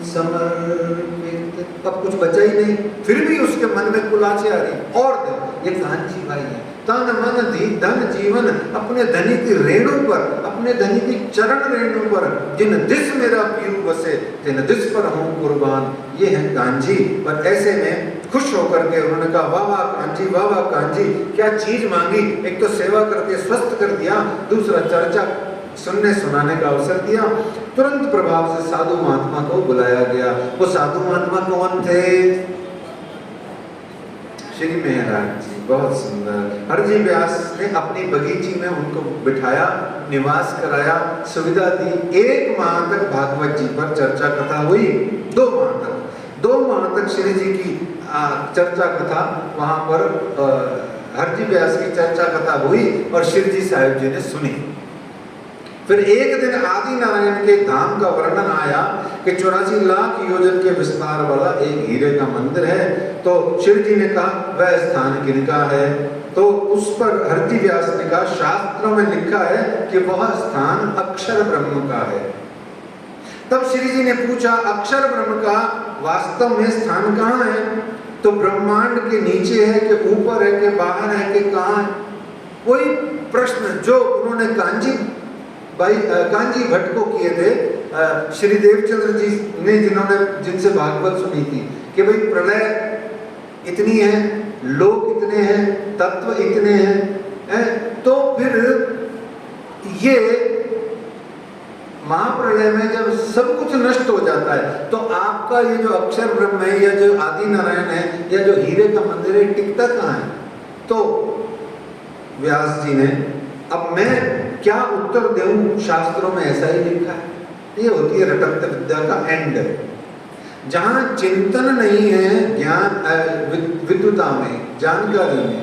समर्पित। अब कुछ बचा ही नहीं, फिर भी उसके मन में कुलाचे आ रही और दे। ये कांची भाई है, तन मन धन जीवन अपने धनी की रेणु पर, अपने धनी की चरण रेणु पर, जिन दिस मेरा पीरू बसे तिन दिस पर हूँ कुर्बान। ये है कांजी। पर ऐसे में खुश होकर के उन्होंने कहा वाह वाह कांजी, वाह वाह कांजी, क्या चीज मांगी। एक तो सेवा करके स्वस्थ कर दिया, दूसरा चर्चा सुनने सुनाने का अवसर दिया। तुरंत प्रभाव से साधु महात्मा को बुलाया गया। वो साधु महात्मा कौन थे? श्री महाराज जी। बहुत सुंदर। हरजी व्यास ने अपनी बगीची में उनको बिठाया, निवास कराया, सुविधा दी। 1 माह तक भागवत जी पर चर्चा कथा हुई। 2 माह तक श्री जी की चर्चा कथा वहां पर हरजी व्यास की चर्चा कथा हुई और श्री जी साहिब जी ने सुनी। फिर एक दिन आदि नारायण के धाम का वर्णन आया कि 84 लाख योजन के विस्तार वाला एक हीरे का मंदिर है। तो शिव जी ने कहा वह स्थान किनका है? तो उस पर हरजी व्यास ने कहा शास्त्रों में लिखा है कि वह स्थान अक्षर ब्रह्म का है। तब श्री जी ने पूछा अक्षर ब्रह्म का वास्तव में स्थान कहाँ है? तो ब्रह्मांड के नीचे है कि ऊपर है कि बाहर है कि कहाँ है? कोई प्रश्न जो उन्होंने कांजी भट्ट को किए थे श्री देवचंद्र जी ने, जिनसे भागवत सुनी थी कि भाई प्रलय इतनी है, लोक इतने हैं, तत्व इतने हैं, तो फिर ये महाप्रलय में जब सब कुछ नष्ट हो जाता है तो आपका ये जो अक्षर ब्रह्म है या जो आदि नारायण है या जो हीरे का मंदिर है टिकता कहाँ है? तो व्यास जी ने, अब मैं क्या उत्तर दूं? शास्त्रों में ऐसा ही लिखा है। ये होती है रटंत विद्या का एंड। जहां चिंतन नहीं है ज्ञान विद्युता में, जानकारी में,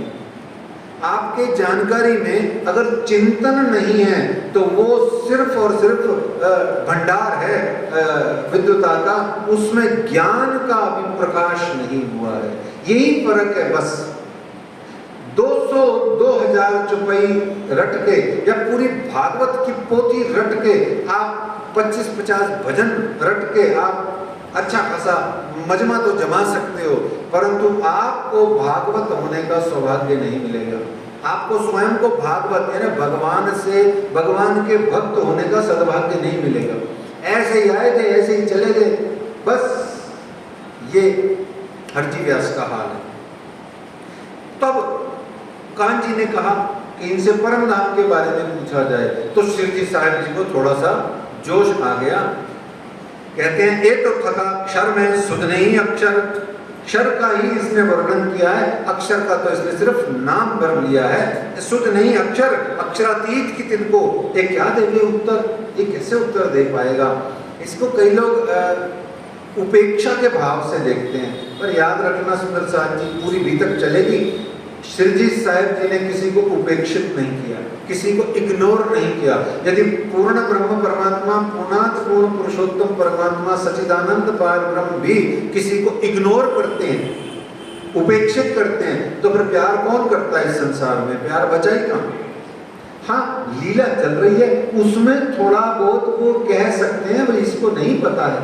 आपके जानकारी में अगर चिंतन नहीं है तो वो सिर्फ और सिर्फ भंडार है विद्युता का, उसमें ज्ञान का अभी प्रकाश नहीं हुआ है। यही फर्क है बस। 200-2000 चौपाई रट के या पूरी भागवत की पोथी रट के आप 25-50 भजन रट के आप अच्छा खासा मजमा तो जमा सकते हो, परंतु आपको भागवत होने का सौभाग्य नहीं मिलेगा। आपको स्वयं को भागवत यानी भगवान से, भगवान के भक्त होने का सद्भाग्य नहीं मिलेगा। ऐसे ही आए थे ऐसे ही चले गए, बस ये हरजी व्यास का हाल है। तब कांजी ने कहा कि इनसे परम धाम के बारे में पूछा जाए। तो श्री जी साहिब जी को थोड़ा सा जोश आ गया। कहते हैं ये तो थका क्षर में सुध नहीं अक्षर, क्षर का ही इसने वर्णन किया है, अक्षर का तो इसने सिर्फ नाम भर लिया है। सुध नहीं अक्षर, अक्षरातीत की तिनको ये क्या देंगे उत्तर? ये कैसे उत्तर दे पाएगा? इसको कई लोग उपेक्षा के भाव से देखते हैं, पर याद रखना सुंदर साहब जी, पूरी भीतर चलेगी। श्री जी साहिब जी ने किसी को उपेक्षित नहीं किया, किसी को इग्नोर नहीं किया। यदि पूर्ण ब्रह्म परमात्मा, पूर्णात पूर्ण पुरुषोत्तम परमात्मा सच्चिदानंद पार ब्रह्म भी किसी को इग्नोर करते हैं उपेक्षित करते हैं, तो फिर प्यार कौन करता है इस संसार में? प्यार बचा ही कहाँ? हाँ, लीला चल रही है, उसमें थोड़ा बहुत वो कह सकते हैं भाई इसको नहीं पता है,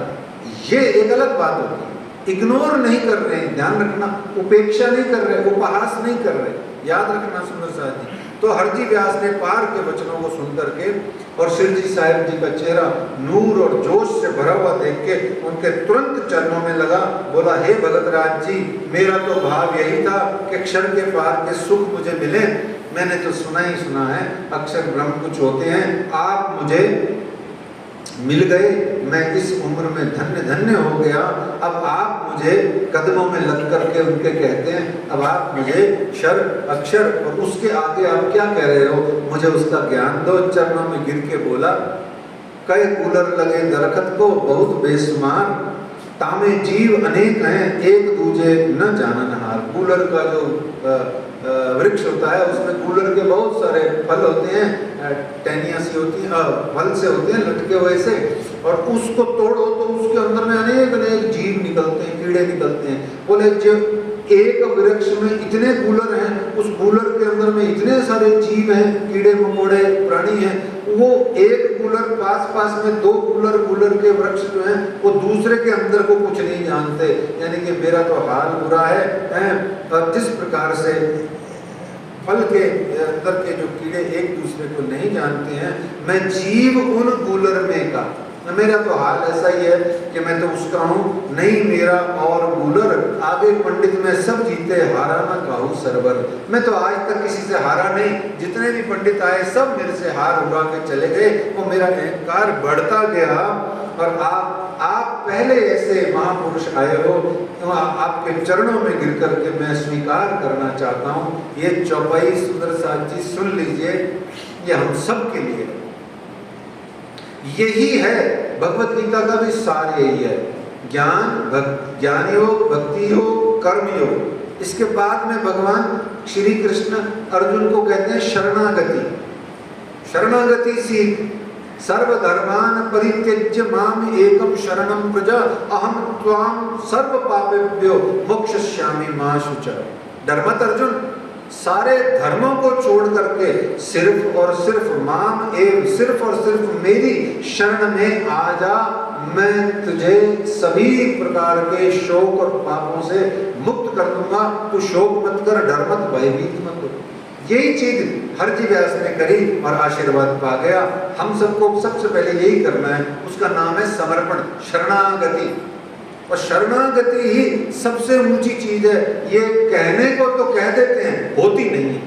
ये एक अलग बात होती है। इग्नोर नहीं कर रहे हैं, ध्यान रखना, उपेक्षा नहीं कर रहे, उपहास नहीं कर रहे, याद रखना सुंदर साथ जी। तो हरजी व्यास ने पार के वचनों को सुन करके और शिवजी साहिब जी का चेहरा नूर और जोश से भरा हुआ देख के उनके तुरंत चरणों में लगा, बोला हे भगत राज जी, मेरा तो भाव यही था कि क्षण के पार के सुख मुझे मिले। मैंने तो सुना ही सुना है अक्षर ब्रह्म कुछ होते हैं, आप मुझे मिल गए, मैं इस उम्र में धन्य धन्य हो गया। अब आप मुझे कदमों में लग करके उनके कहते हैं, अब आप मुझे क्षर अक्षर और उसके आगे आप क्या कह रहे हो, मुझे उसका ज्ञान दो। चरणों में गिर के बोला, कई कूलर लगे दरखत को बहुत बेशुमार, तामे जीव अनेक हैं एक दूजे न जाननहार। कूलर का जो वृक्ष होता है उसमें कूलर के बहुत सारे फल होते हैं, टहनियाँ सी होती हैं, फल से होते हैं लटके हुए से, और उसको तोड़ो तो उसके अंदर में अनेक अनेक जीव निकलते हैं, कीड़े निकलते हैं। बोले जो एक वृक्ष में इतने कूलर हैं, उस कूलर के अंदर में इतने सारे जीव हैं, कीड़े मकोड़े प्राणी हैं, वो एक कूलर पास पास में दो कूलर के वृक्ष जो हैं वो दूसरे के अंदर को कुछ नहीं जानते। यानी कि मेरा तो हाल बुरा है। और जिस प्रकार से फल के अंदर के जो कीड़े एक दूसरे को नहीं जानते हैं, मैं जीव उन कूलर में का, मेरा तो हाल ऐसा ही है कि मैं तो उसका हूँ, नहीं मेरा और कूलर। आगे पंडित में सब जीते, हारा ना काहू सरवर। मैं तो आज तक किसी से हारा नहीं, जितने भी पंडित आए सब मेरे से हार उड़ा के चले गए, वो मेरा अहंकार बढ़ता गया। और आप पहले ऐसे महापुरुष आए हो, तो आपके चरणों में गिर करके मैं स्वीकार करना चाहता हूँ। ये चौपाई सुंदर साथ जी सुन लीजिए, ये हम सब के लिए यही है। भगवत गीता का भी सार यही है, ज्ञान योग, भक्ति योग, कर्म योग। इसके बाद में भगवान श्री कृष्ण अर्जुन को कहते हैं शरणागति। शरणागति सीख, सर्वधर्मान परित्यज्य माम एकम शरणम प्रजा अहम त्वाम सर्व पापेभ्यो मोक्षयिष्यामि मा शुचः। धर्मत अर्जुन, सारे धर्मों को छोड़ करके सिर्फ और सिर्फ माम एव, सिर्फ और सिर्फ मेरी शरण में आ जा, मैं तुझे सभी प्रकार के शोक और पापों से मुक्त कर दूंगा। तू शोक मत कर, डर मत, भयभीत मत हो। यही चीज हरजी व्यास ने करी और आशीर्वाद पा गया। हम सबको सबसे पहले यही करना है, उसका नाम है समर्पण, शरणागति। और शरणागति ही सबसे ऊंची चीज है। ये कहने को तो कह देते हैं, होती नहीं है।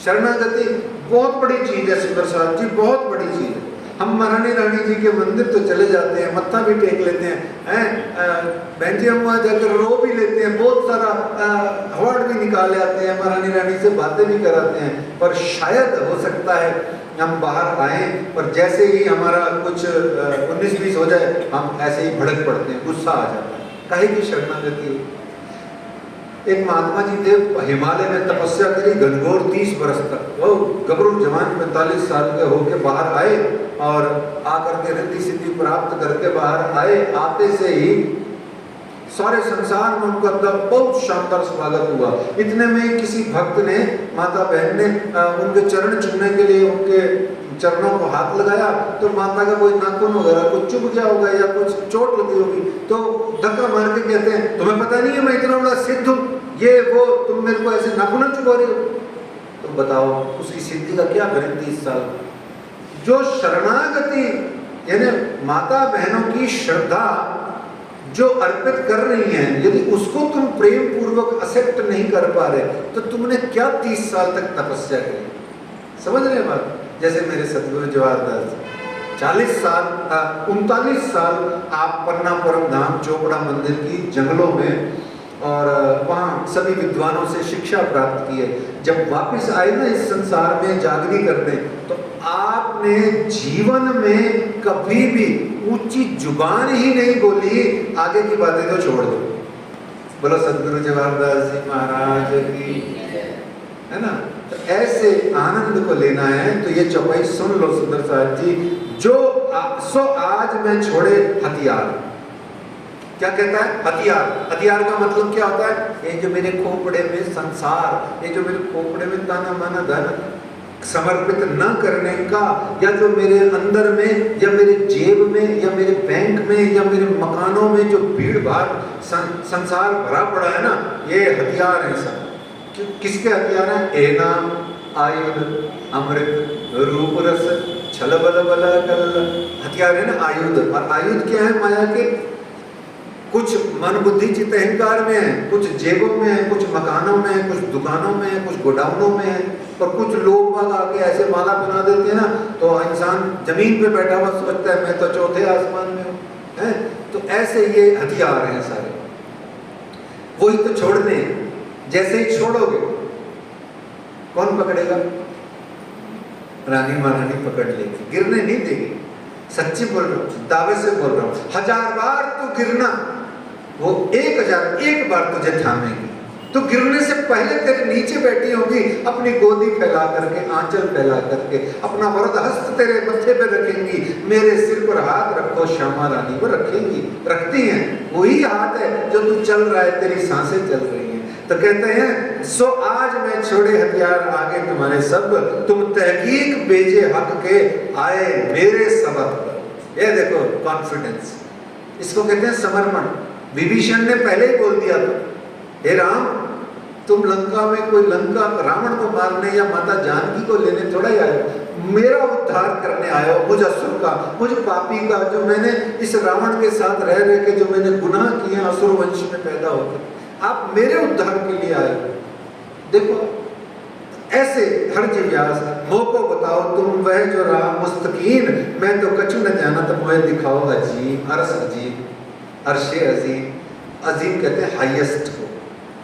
शरणागति बहुत बड़ी चीज है सुंदर साहब जी, बहुत बड़ी चीज है। हम महारानी रानी जी के मंदिर तो चले जाते हैं, मत्था भी टेक लेते हैं, बहन जी हम वहाँ जाकर रो भी लेते हैं, बहुत सारा अवार्ड भी निकाल आते हैं, महारानी रानी से बातें भी कराते हैं। पर शायद हो सकता है हम बाहर आए और जैसे ही हमारा कुछ 19-20 हो जाए, हम ऐसे ही भड़क पड़ते हैं, गुस्सा आ जाता है। काहे की शरणागति। एक महात्मा जी थे, हिमालय में तपस्या करी घनघोर 30 वर्ष तक। वो गबरू जवान 45 साल के होके बाहर आए और आकर के रिद्धि सिद्धि प्राप्त करके बाहर आए। आते से ही सारे संसार में उनका बहुत शानदार स्वागत हुआ। इतने में किसी भक्त ने, माता बहन ने उनके चरण छूने के लिए उनके चरणों को हाथ लगाया, तो माता का कोई नाखून वगैरह कुछ चुभ गया होगा या कुछ चोट लगी होगी, तो धक्का मार के कहते हैं तुम्हें पता नहीं है मैं इतना बड़ा सिद्ध हूँ, ये वो तुम मेरे को ऐसे नाखून चुभा रही हो। तो बताओ उसकी सिद्धि का क्या करें 30 साल। जो शरणागति यानी माता बहनों की श्रद्धा जो अर्पित कर रही हैं, यदि उसको तुम प्रेम पूर्वक एक्सेप्ट नहीं कर पा रहे, तो तुमने क्या 30 साल तक तपस्या करी। समझ रहे बात। जैसे मेरे सतगुरु जवाहरदास 39 साल आप पन्नापुरम धाम चोपड़ा मंदिर की जंगलों में और वहाँ सभी विद्वानों से शिक्षा प्राप्त की है। जब वापस आए ना इस संसार में जागनी करने, तो आपने जीवन में कभी भी ऊंची जुबान ही नहीं बोली, आगे की बातें तो छोड़ दो। बोलो सतगुरु जवाहरदास जी महाराज की, है ना। तो ऐसे आनंद को लेना है तो ये चौपाई सुन लो सुंदर साहब जी। जो सो आज मैं छोड़े हथियार, क्या कहता है? हथियार। हथियार का मतलब क्या होता है? ये जो मेरे खोपड़े में संसार, ये जो मेरे खोपड़े में तन मन धन समर्पित न करने का, या जो मेरे अंदर में या मेरे जेब में या मेरे बैंक में या मेरे मकानों में जो भीड़ भाड़ संसार भरा पड़ा है ना, ये हथियार है सब। किसके हथियार हैं? एनाम, आयुध, अमृत, रूप रस, छल बल बल कल, हथियार है ना आयुध। और आयुध क्या है? माया के। कुछ मन बुद्धि चित्त अहंकार में है, कुछ जेबों में है, कुछ मकानों में है, कुछ दुकानों में है, कुछ गोडाउनों में है। और कुछ लोग बाग आके ऐसे माला बना देते हैं ना, तो इंसान जमीन पे बैठा हुआ सोचता है मैं तो चौथे आसमान में हूँ, है? तो ऐसे ये हथियार हैं सारे, वही तो छोड़ने हैं। जैसे ही छोड़ोगे कौन पकड़ेगा? रानी महारानी पकड़ लेगी, गिरने नहीं देगी। सच्ची बोल रहा हूँ, दावे से बोल रहा हूँ। 1000 बार तू गिरना, वो 1001 बार तुझे थामेगी। तो गिरने से पहले तेरे नीचे बैठी होगी, अपनी गोदी फैला करके, आंचल फैला करके, अपना वरद हस्त तेरे मत्थे पे रखेंगी। मेरे सिर पर हाथ रखो श्यामा रानी, वो रखेंगी, रखती हैं। वही हाथ है जो तू चल रहा है, तेरी सांसें चल रही हैं। तो कहते हैं सो आज मैं छोड़े हथियार आगे तुम्हारे सब, तुम तहकीक बेजे हक के आए मेरे सबक पर। ये देखो कॉन्फिडेंस, इसको कहते हैं समर्पण। विभीषण ने पहले ही बोल दिया था, हे राम तुम लंका में कोई लंका रावण को मारने या माता जानकी को लेने थोड़ा ही आए हो, मेरा उद्धार करने आए हो, मुझ असुर का, मुझ पापी का, जो मैंने इस रावण के साथ रह रह के जो मैंने गुनाह किए असुर वंश में पैदा होकर, आप मेरे उद्धार के लिए आए हो। देखो ऐसे हरज व्यास मोको बताओ तुम वह जो रहा मुस्तकीन, मैं तो कछु न जाना तो मुझे दिखाओ अजीब, अरस अजीब, अर्शे अजीम। अजीम कहते हैं हाईएस्ट को,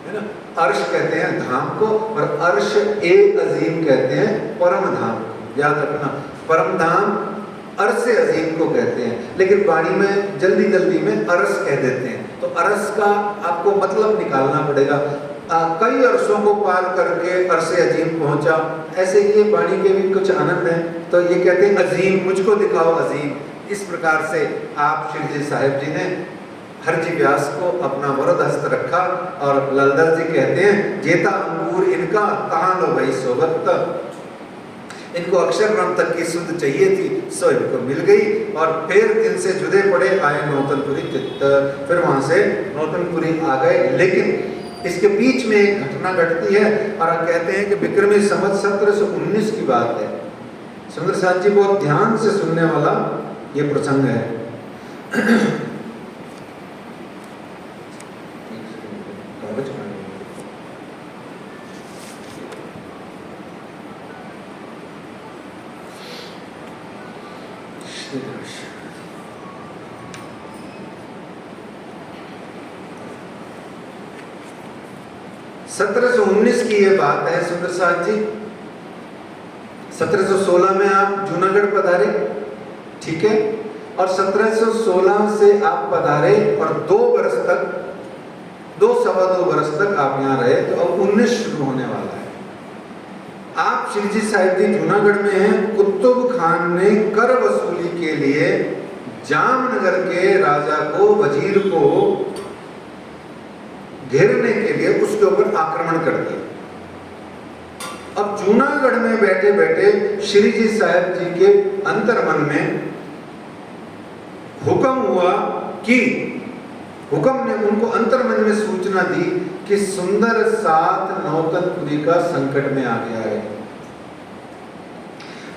है ना? अर्श कहते हैं धाम को, और अर्श ए अजीम कहते हैं परम धाम को। याद रखना, परम धाम अर्श अजीम को कहते हैं, लेकिन वाणी में जल्दी जल्दी में अरस कह देते हैं। तो अरस का आपको मतलब निकालना पड़ेगा। कई अरसों को पार करके अरसे अजीम पहुंचा, ऐसे ये वाणी के भी कुछ आनंद है। तो ये कहते हैं अजीम, मुझको दिखाओ अजीम। इस प्रकार से आप श्री जी साहिब जी ने हरजी व्यास को अपना वरद हस्त रखा, और ललदर जी कहते हैं जेता अंगूर इनका कहाँ लो भाई सोबत, इनको अक्षर ब्रह्म तक की शुद्ध चाहिए थी, सो इनको मिल गई। और फिर दिन से जुदे पड़े आए नौतनपुरी चित्त, फिर वहां से नौतनपुरी आ गए। लेकिन इसके बीच में एक घटना घटती है, और कहते हैं कि विक्रमी संवत 1719 की बात है। सुंदर साथ जी बहुत ध्यान से सुनने वाला ये प्रसंग है। सत्रह 1719 की ये बात है सुंदर साथ जी। 1716 में आप जूनागढ़ पधारे, ठीक है, और 1716 से आप पधारे और 2 वर्ष तक, 2-2.25 वर्ष तक आप यहाँ रहे। तो अब 19 शुरू होने वाला है। आप श्री जी साहिब जी जूनागढ़ में हैं। कुतुब खान ने कर वसूली के लिए जामनगर के राजा को, वजीर को घेरने के लिए उसके ऊपर आक्रमण कर दिया। अब जूनागढ़ में बैठे बैठे श्री जी साहिब जी के अंतर्मन में हुक्म हुआ कि, हुक्म ने उनको अंतर्मन में सूचना दी कि सुंदर साथ नौतनपुरी का संकट में आ गया है,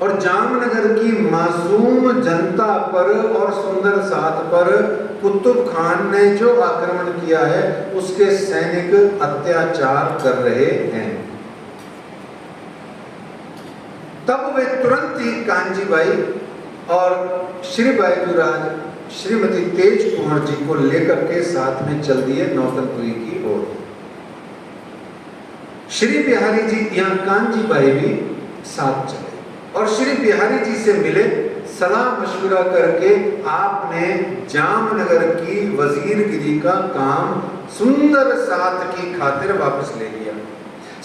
और जामनगर की मासूम जनता पर और सुंदर साथ पर कुतुब खान ने जो आक्रमण किया है उसके सैनिक अत्याचार कर रहे हैं। तब वे तुरंत ही कांजीबाई और श्री बाईजूराज श्रीमती तेज कुंवर जी को लेकर के साथ में चल दिए नौतनपुरी की ओर। श्री बिहारी जी यहाँ कांजीबाई भी साथ चले और श्री बिहारी जी से मिले। सलाह मशवरा करके आपने जामनगर की वजीरगिरी का काम सुंदर साथ की खातिर वापस ले लिया,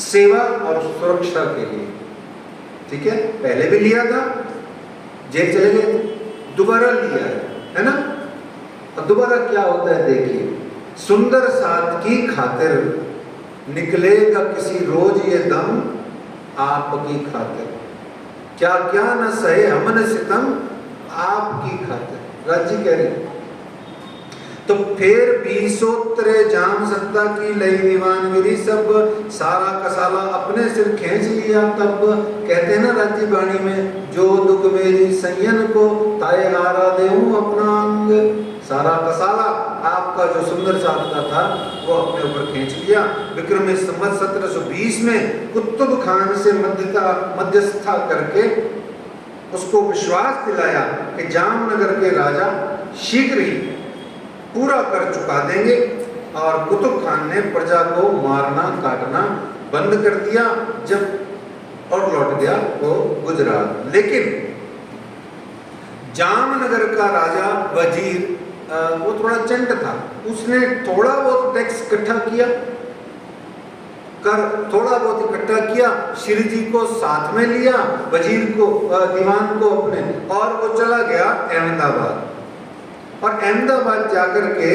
सेवा और सुरक्षा के लिए। ठीक है, पहले भी लिया था, जेल चले गए, दोबारा लिया है ना। अब दोबारा क्या होता है देखिए, सुंदर साथ की खातिर निकलेगा किसी रोज ये दम आपकी खातिर, क्या क्या न सहे हमन सितम आपकी खातिर। राजी कह रही तो फिर बीसोत्तरे जाम सत्ता की लई दीवानगिरी, सब सारा कसाला अपने सिर खींच लिया। तब कहते हैं ना राज्य वाणी में, जो दुख मेरी संयन को ताए हारा देऊं अपना अंग। सारा कसाला आपका जो सुंदर साथ का था वो अपने ऊपर खींच लिया। विक्रम संवत 1720 में कुतुब खान से मध्यस्थता करके उसको विश्वास दिलाया कि जामनगर के राजा शीघ्र ही पूरा कर चुका देंगे, और कुतुब खान ने प्रजा को मारना काटना बंद कर दिया जब और लौट गया वो गुजरात। लेकिन जामनगर का राजा वजीर वो थोड़ा चंट था, उसने थोड़ा बहुत टैक्स इकट्ठा किया, कर थोड़ा बहुत इकट्ठा किया, श्री जी को साथ में लिया, वजीर को दीवान को अपने, और वो चला गया अहमदाबाद। और अहमदाबाद जाकर के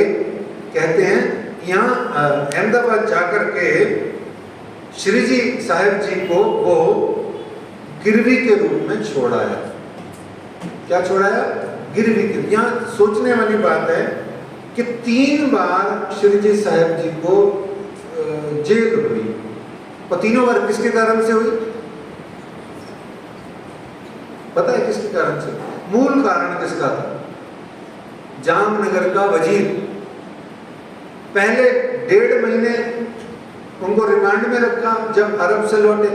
कहते हैं यहाँ अहमदाबाद जाकर के श्री जी साहिब जी को वो गिरवी के रूप में छोड़ाया। क्या छोड़ाया? गिरवी के। यहाँ सोचने वाली बात है कि 3 बार श्री जी साहिब जी को जेल हुई, और तीनों बार किसके कारण से हुई? पता है किसके कारण से? मूल कारण किसका था? जामनगर का वजीर। पहले 1.5 महीने उनको रिमांड में रखा, जब अरब से लौटे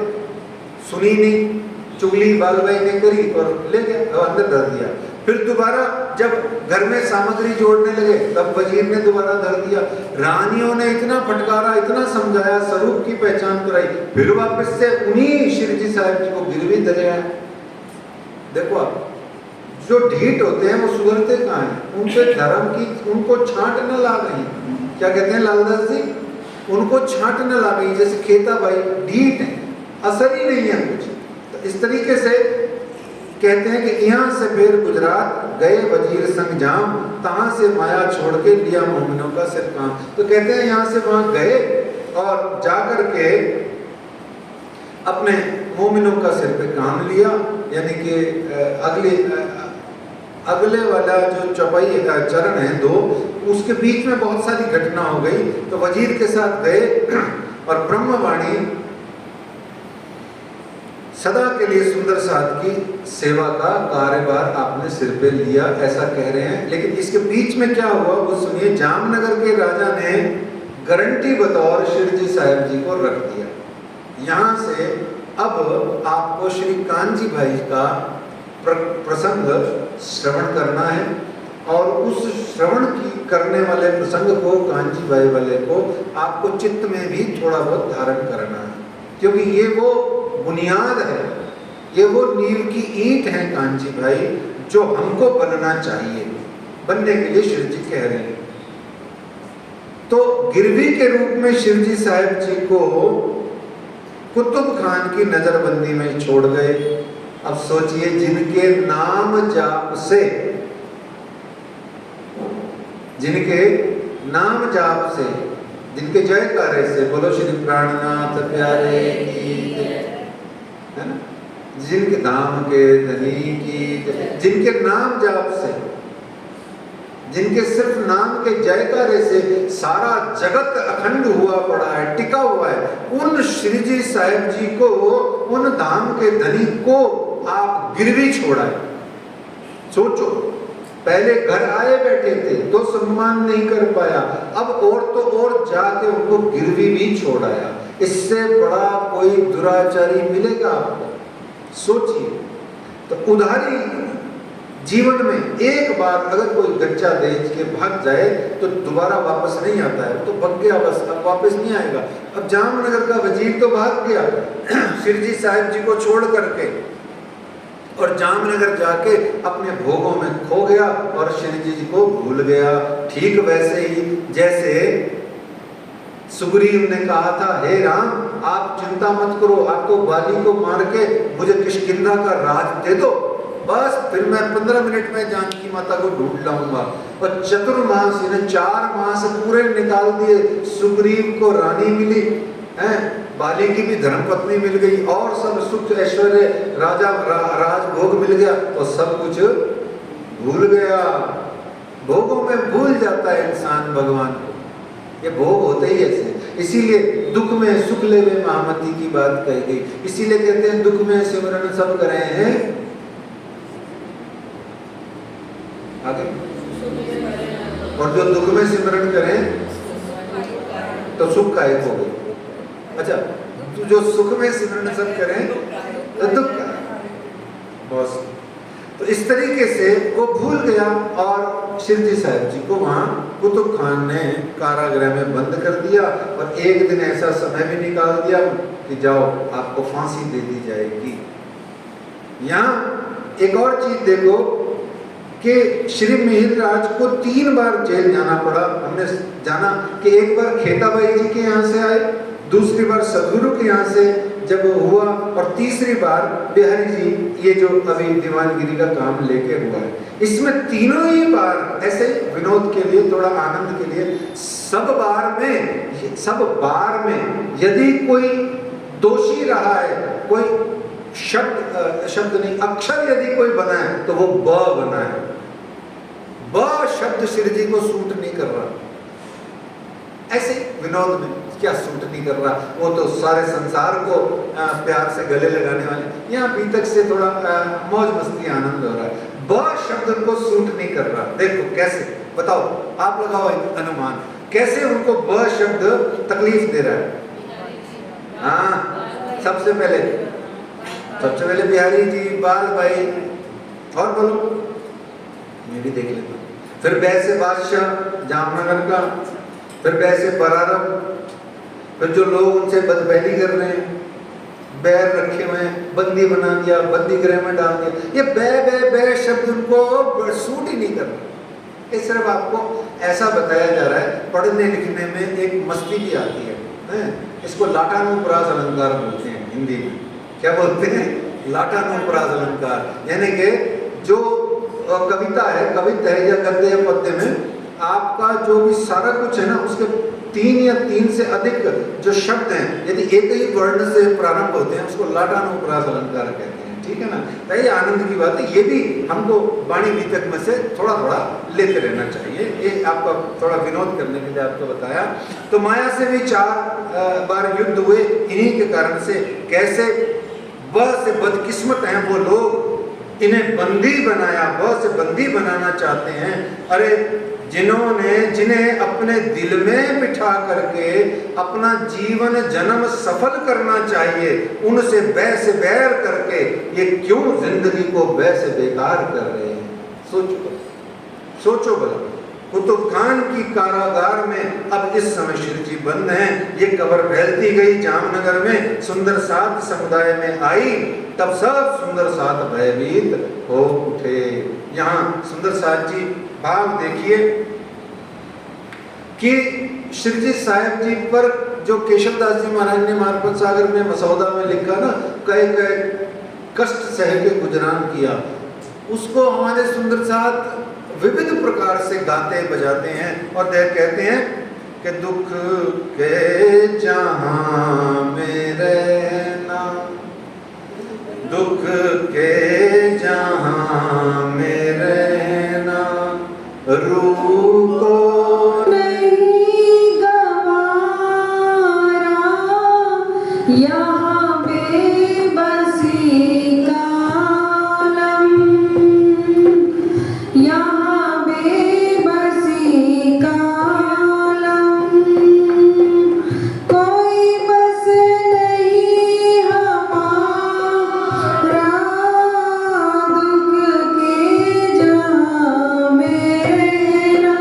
सुनी नहीं, चुगली बालबाई ने करी और ले गया, अंदर धर दिया। फिर दोबारा जब घर में सामग्री जोड़ने लगे तब वजीर ने दोबारा धर दिया। रानियों ने इतना फटकारा, इतना समझाया, स्वरूप की पहचान कराई, फिर वापस से उन्हीं श्री जी साहिब जी को गिरवी धरे आए। देखो आप, जो ढीठ होते हैं वो सुधरते कहाँ हैं? उनके धर्म की उनको छांट न ला गई। क्या कहते हैं लालदास जी? उनको छांट न ला गई। जैसे खेता भाई ढीठ है, असर ही नहीं है कुछ। तो इस तरीके से कहते हैं कि यहाँ से फिर गुजरात गए वजीर संग जाम, तहाँ से माया छोड़ के लिया मोमिनों का सिर काम। तो कहते हैं यहाँ से वहाँ गए और जाकर के अपने मोमिनों का सिर पे काम लिया। यानी कि अगले वाला जो चौपाई चरण है 2, उसके बीच में बहुत सारी घटना हो गई। तो वजीर के साथ गए और ब्रह्मवाणी सदा के लिए सुंदर साथ की सेवा का कार्यभार आपने सिर पे लिया, ऐसा कह रहे हैं। लेकिन इसके बीच में क्या हुआ वो सुनिए। जामनगर के राजा ने गारंटी बतौर श्री जी साहिब जी को रख दिया। यहाँ से अब आपको श्री कांजी भाई का प्रसंग श्रवण करना है, और उस श्रवण की करने वाले प्रसंग को कांजी भाई वाले को आपको चित्त में भी थोड़ा बहुत धारण करना है, क्योंकि ये वो बुनियाद है, ये वो नींव की ईंट है कांजी भाई, जो हमको बनना चाहिए, बनने के लिए श्री जी कह रहे हैं। तो गिरवी के रूप में श्री जी साहिब जी को कुतुब खान की नजरबंदी में छोड़ गए। अब सोचिए, जिनके नाम जाप से, जिनके नाम जाप से, जिनके जयकारे से, बोलो श्री प्राणनाथ प्यारे की, है ना, जिनके धाम के धनी की, जिनके नाम जाप से, जिनके सिर्फ नाम के जयकारे से सारा जगत अखंड हुआ पड़ा है, टिका हुआ है, उन श्री जी साहिब जी को, उन धाम के धनी को आप गिरवी छोड़ाए। सोचो, पहले घर आए बैठे थे तो सम्मान नहीं कर पाया, अब और तो और जाके उनको गिरवी भी छोड़ाया। इससे बड़ा कोई दुराचारी मिलेगा आपको? सोचिए। तो उधारी जीवन में एक बार अगर कोई गच्चा दे के भाग जाए तो दोबारा वापस नहीं आता है, तो भग गया बस, अब वापस नहीं आएगा। अब जामनगर का वजीर तो भाग गया श्री जी साहिब जी को छोड़ करके, और जामनगर जाके अपने भोगों में खो गया और श्री जी को भूल गया। ठीक वैसे ही जैसे सुग्रीव ने कहा था, हे राम आप चिंता मत करो, आप तो बाली को मार के मुझे किष्किंधा का राज दे दो, बस फिर मैं 15 मिनट में जानकी माता को ढूंढ लाऊंगा। और चतुर्मास इन्हें 4 मास पूरे निकाल दिए। सुग्रीव को रानी मिली है, बाली की भी धर्मपत्नी मिल गई और सब सुख ऐश्वर्य राजभोग मिल गया और सब कुछ भूल गया। भोगों में भूल जाता है इंसान भगवान को, ये भोग होते ही ऐसे। इसीलिए दुख में सुख ले वे महामती की बात कही गई। इसीलिए कहते हैं दुख में सिमरन सब करे हैं आगे, और जो दुख में सिमरन करें तो सुख का एक हो गई। अच्छा, तो जो सुख में सिमरन सब करें तो दुख का बस। तो इस तरीके से वो भूल गया और शिरजी साहिब जी को वहाँ कुतुब खान ने कारागृह में बंद कर दिया और एक दिन ऐसा समय भी निकाल दिया कि जाओ आपको फांसी दे दी जाएगी। यहाँ एक और चीज देखो कि श्री मिहिर राज को 3 बार जेल जाना पड़ा। हमने जाना कि एक बार खेताबाई जी के यहाँ से आए, दूसरी बार सदगुरु के यहाँ से जब हुआ, और तीसरी बार बिहारी जी ये जो अभी दीवानगिरी का काम लेके हुआ है। इसमें तीनों ही बार ऐसे विनोद के लिए, थोड़ा आनंद के लिए, सब बार में यदि कोई दोषी रहा है, कोई शब्द नहीं अक्षर यदि कोई बना है तो वो ब बना है। ब शब्द श्री जी को सूट नहीं कर रहा। ऐसे विनोद में क्या सूट नहीं कर रहा, वो तो सारे संसार को प्यार से गले लगाने वाले। यहाँ बीतक से थोड़ा मौज मस्ती आनंद हो रहा है। ब शब्द को सूट नहीं कर रहा। देखो कैसे, बताओ आप लगाओ अनुमान, कैसे उनको ब शब्द तकलीफ दे रहा है। हाँ, सबसे पहले बिहारी जी, बाल भाई, और बोलो मैं भी देख लेता हूँ। फिर बैसे बादशाह जामनगर का, फिर बैसे बरारब, फिर जो लोग उनसे बदपहली कर रहे हैं, बैर रखे हुए हैं, बंदी बना दिया, बंदी गृह में डाल दिया। ये बै शब्द उनको सूट ही नहीं कर रहा। ये सिर्फ आपको ऐसा बताया जा रहा है, पढ़ने लिखने में एक मस्ती भी आती है। इसको लाटानुप्रास अलंकार बोलते हैं हिंदी में। क्या बोलते हैं? लाटानुप्रास अलंकार। यानी कि जो कविता है या गद्य या पद्य में आपका जो भी सारा कुछ है ना, उसके 3 या 3 से अधिक जो शब्द हैं, यदि एक ही वर्ण से प्रारंभ होते हैं, उसको लाटानुप्रास अलंकार कहते हैं। ठीक है ना? तो ये आनंद की बात है। ये भी हमको वाणी बीतक में से थोड़ा थोड़ा लेते रहना चाहिए। ये आपका थोड़ा विनोद करने के लिए आपको बताया। तो माया से भी 4 बार युद्ध हुए इन्हीं के कारण से। कैसे? वह से बदकिस्मत हैं वो लोग, इन्हें बंदी बनाया, वह से बंदी बनाना चाहते हैं। अरे जिन्हें अपने दिल में बिठा करके अपना जीवन जन्म सफल करना चाहिए, उनसे बैसे बैर करके ये क्यों जिंदगी को बैसे बेकार कर रहे हैं? सोचो भला। कुतुब खान की कारागार में अब इस समय श्री जी बंद हैं। ये खबर फैलती गई जामनगर में, सुंदर साथ समुदाय में आई, तब सब सुंदर साथ भयभीत हो उठे। यहाँ सुंदर साथ जी भाव देखिए कि श्री जी साहिब जी पर जो केशवदास जी महाराज ने मार्फत सागर में मसौदा में लिखा ना, कई कष्ट सह के गुजरान किया, उसको हमारे सुंदर साथ विविध प्रकार से गाते बजाते हैं और कहते हैं कि दुख के जहां में रहना, दुख के जहां में रहना, रूह को नहीं गवारा, यहाँ बेबसी का आलम, यहाँ बेबसी का आलम, कोई बस नहीं हमारा, दुख के जहां में रहना,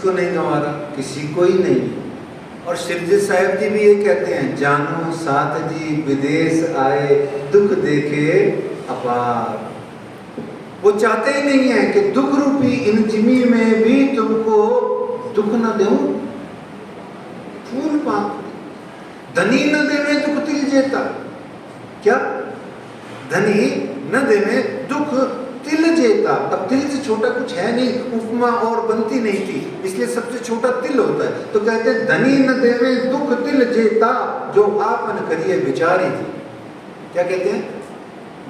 किसको नहीं गंवारा, किसी को ही नहीं। और शिवजी साहब जी भी ये कहते हैं, जानू साथ जी विदेश आए दुख देखे अपार। वो चाहते ही नहीं है कि दुख रूपी इन जिमी में भी तुमको दुख न दूं। फूल पाक धनी न देवे दुख तिल जेता। क्या? धनी न देवे दुख तिल जेता। अब तिल से छोटा कुछ है नहीं, उपमा और बनती नहीं थी, इसलिए सबसे छोटा तिल होता है। तो कहते हैं धनी न देवे दुख तिल जेता, जो आपन करिए विचारी थी। क्या कहते हैं?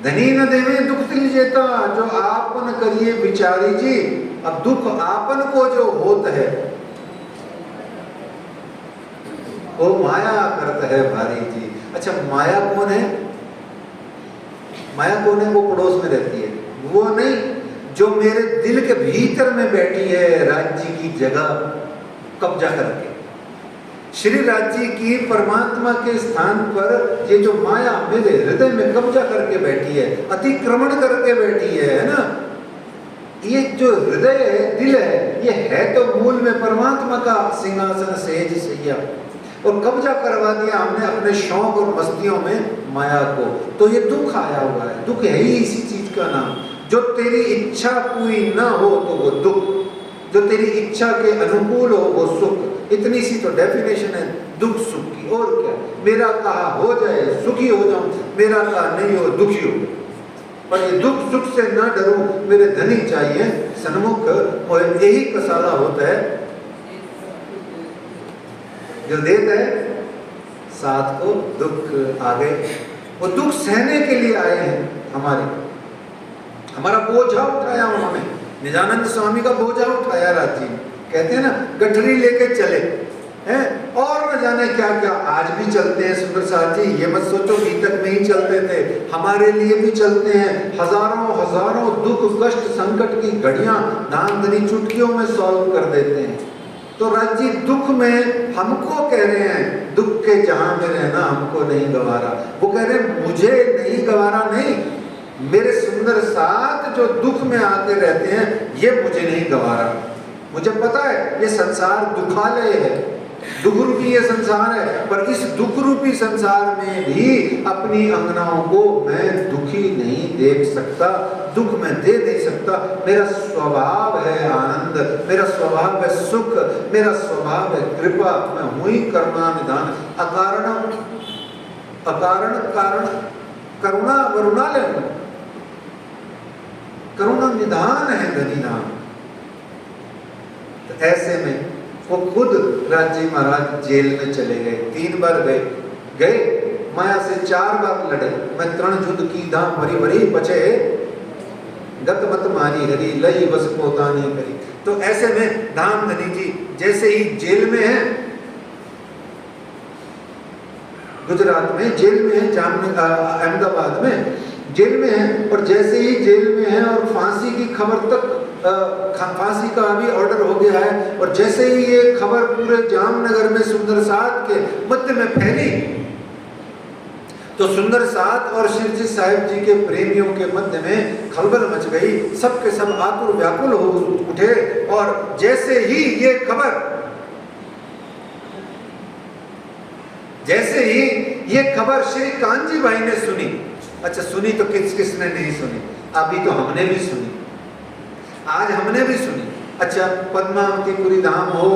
धनी न देवे दुख तिल जेता, जो आपन करिए विचारी जी। अब दुख आपन को जो होता है वो माया करता है भारी जी। अच्छा, माया कौन है? माया कौन है? वो पड़ोस में रहती है, वो नहीं जो मेरे दिल के भीतर में बैठी है, राज्य की जगह कब्जा करके। श्री राज्य की परमात्मा के स्थान पर ये जो माया मेरे हृदय में कब्जा करके बैठी है, अतिक्रमण करके बैठी है ना। ये जो हृदय है, दिल है, ये है तो मूल में परमात्मा का सिंहासन सेज सैया, और कब्जा करवा दिया हमने अपने शौक और मस्तियों में माया को। तो ये दुख आया हुआ है। दुख है ही इसी चीज का नाम। जो तेरी इच्छा पूरी ना हो तो वो दुख, जो तेरी इच्छा के अनुकूल हो वो सुख। इतनी सी तो डेफिनेशन है दुख सुख की। और क्या? मेरा कहा हो जाए सुखी हो जाऊं, मेरा कहा नहीं हो दुखी हो। पर ये दुख सुख से ना डरूं, मेरे धनी चाहिए सन्मुख। और यही कसाला होता है जो देता है साथ को दुख आ गए। वो दुख सहने के लिए आए हैं हमारा बोझा उठाया उन्होंने। निजानंद स्वामी का बोझा उठाया राजी। कहते हैं ना, गठरी लेके चले हैं, और न जाने क्या क्या आज भी चलते हैं। सुंदर साथ जी, ये मत सोचो गीतक में ही चलते थे, हमारे लिए भी चलते हैं। हजारों हजारों दुख कष्ट संकट की घड़ियां दान धनी चुटकियों में सॉल्व कर देते हैं। तो राज्य दुख में हमको कह रहे हैं, दुख के जहां में रहना हमको नहीं गवारा। वो कह रहे हैं मुझे नहीं गवारा, नहीं, मेरे सुंदर साथ जो दुख में आते रहते हैं ये मुझे नहीं गवारा। मुझे पता है ये संसार दुखालय है, दुख रूपी ये संसार है, पर इस दुख रूपी संसार में भी अपनी अंगनाओं को मैं दुखी नहीं देख सकता, दुख मैं दे नहीं सकता। मेरा स्वभाव है आनंद, मेरा स्वभाव है सुख, मेरा स्वभाव है कृपा। मैं हूँ ही करुणा निधान, अकारण कारण करुणा वरुणालय, करुणा निधान है धनी नाम। तो ऐसे में वो खुद राज्य महाराज जेल में चले गए। 3 बार गए माया से 4 बार लड़े। मैं 3 युद्ध की धाम भरी भरी पछे गत मत मारी हरी लई बस पोतानी करी। तो ऐसे में धाम धनी जी जैसे ही जेल में है, गुजरात में जेल में है, अहमदाबाद में जेल में है, और जैसे ही जेल में है और फांसी की खबर तक, फांसी का अभी ऑर्डर हो गया है, और जैसे ही ये खबर पूरे जामनगर में सुंदर साथ के मध्य में फैली, तो सुंदर साथ और शिवजी साहिब जी के प्रेमियों के मध्य में खलबल मच गई। सबके सब आतुर व्याकुल हो उठे। और जैसे ही ये खबर श्री कांजी भाई ने सुनी। अच्छा, सुनी तो किसने नहीं सुनी? अभी तो हमने भी सुनी, आज हमने भी सुनी। अच्छा, पद्मावतीपुरी धाम हो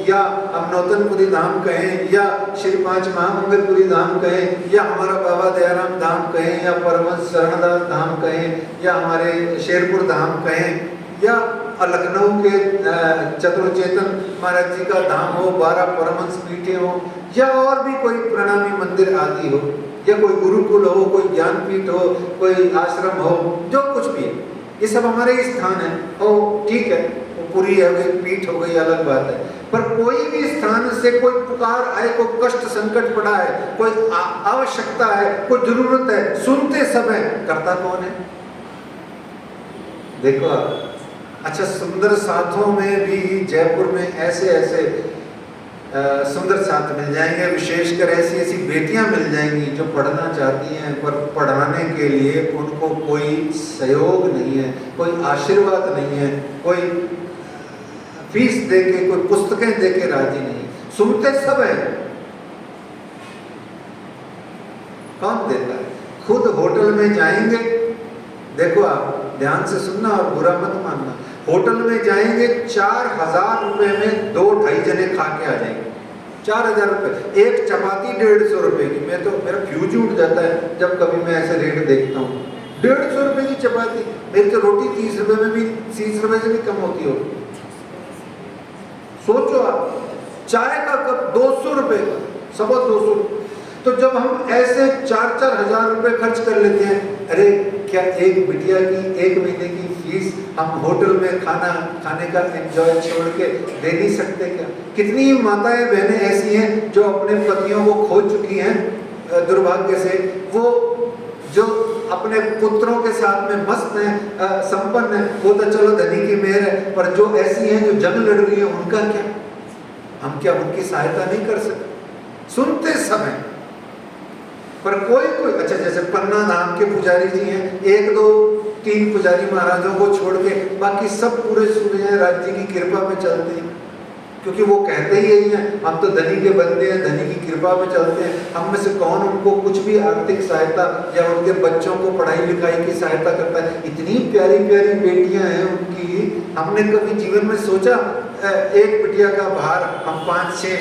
या हम नौतनपुरी धाम कहें, या श्री 5 महामंगलपुरी धाम कहें, या हमारा बाबा दयाराम धाम कहें, या परमहंस शरणदास धाम कहें, या हमारे शेरपुर धाम कहें, या लखनऊ के चतुर्चेतन महाराज जी का धाम हो, 12 परमहंस पीठे हो, या और भी कोई प्रणामी मंदिर आदि हो, या कोई गुरुकुल हो, कोई ज्ञानपीठ हो, कोई आश्रम हो, जो कुछ भी है, ये सब हमारे ही स्थान है। और ठीक है, वो पूरी हो गई, पीठ हो गई, अलग बात है। पर कोई भी स्थान से कोई पुकार आए, कोई कष्ट संकट पड़ा है, कोई आवश्यकता है, कोई जरूरत है, सुनते समय करता कौन है? देखो आप। अच्छा, सुंदर साथों में भी जयपुर में ऐसे सुंदर साथ मिल जाएंगे, विशेषकर ऐसी ऐसी बेटियां मिल जाएंगी जो पढ़ना चाहती हैं, पर पढ़ाने के लिए उनको कोई सहयोग नहीं है, कोई आशीर्वाद नहीं है, कोई फीस दे के, कोई पुस्तकें दे के राजी नहीं, सुनते सब हैं। कौन देता है? खुद होटल में जाएंगे, देखो आप ध्यान से सुनना और बुरा मत मानना, होटल में जाएंगे 4,000 रुपए में 2-2.5 जने खा के आ जाएंगे। 4,000 रुपए, एक चपाती 150 रुपए की। मैं तो, मेरा फ्यूज उठ जाता है जब कभी मैं ऐसे रेट देखता हूँ। 150 रुपए की चपाती, मेरी तो रोटी 30 रुपए में भी, 30 रुपए से भी कम होती हो। सोचो आप, चाय का कप 200 रुपए का, 250। तो जब हम ऐसे 4-4 हजार रुपए खर्च कर लेते हैं, अरे क्या एक बिटिया की 1 महीने की फीस हम होटल में खाना खाने का एंजॉय छोड़ के दे नहीं सकते क्या? कितनी माताएं बहनें ऐसी हैं जो अपने पतियों को खो चुकी हैं दुर्भाग्य से, वो जो अपने पुत्रों के साथ में मस्त हैं, संपन्न है, वो तो चलो धनी की मेहर है, पर जो ऐसी हैं जो जंग लड़ रही है, उनका क्या? हम क्या उनकी सहायता नहीं कर सकते? सुनते समय पर कोई अच्छा, जैसे पन्ना धाम के पुजारी जी हैं, 1, 2, 3 पुजारी महाराजों को छोड़ के बाकी सब पूरे सूर्य हैं, राज्य की कृपा में चलते हैं, क्योंकि वो कहते ही यही हैं, हम तो धनी के बंदे हैं, धनी की कृपा में चलते हैं। हम में से कौन उनको कुछ भी आर्थिक सहायता या उनके बच्चों को पढ़ाई लिखाई की सहायता करता है? इतनी प्यारी प्यारी बेटियां हैं उनकी, हमने कभी जीवन में सोचा एक बिटिया का भार हम 5-6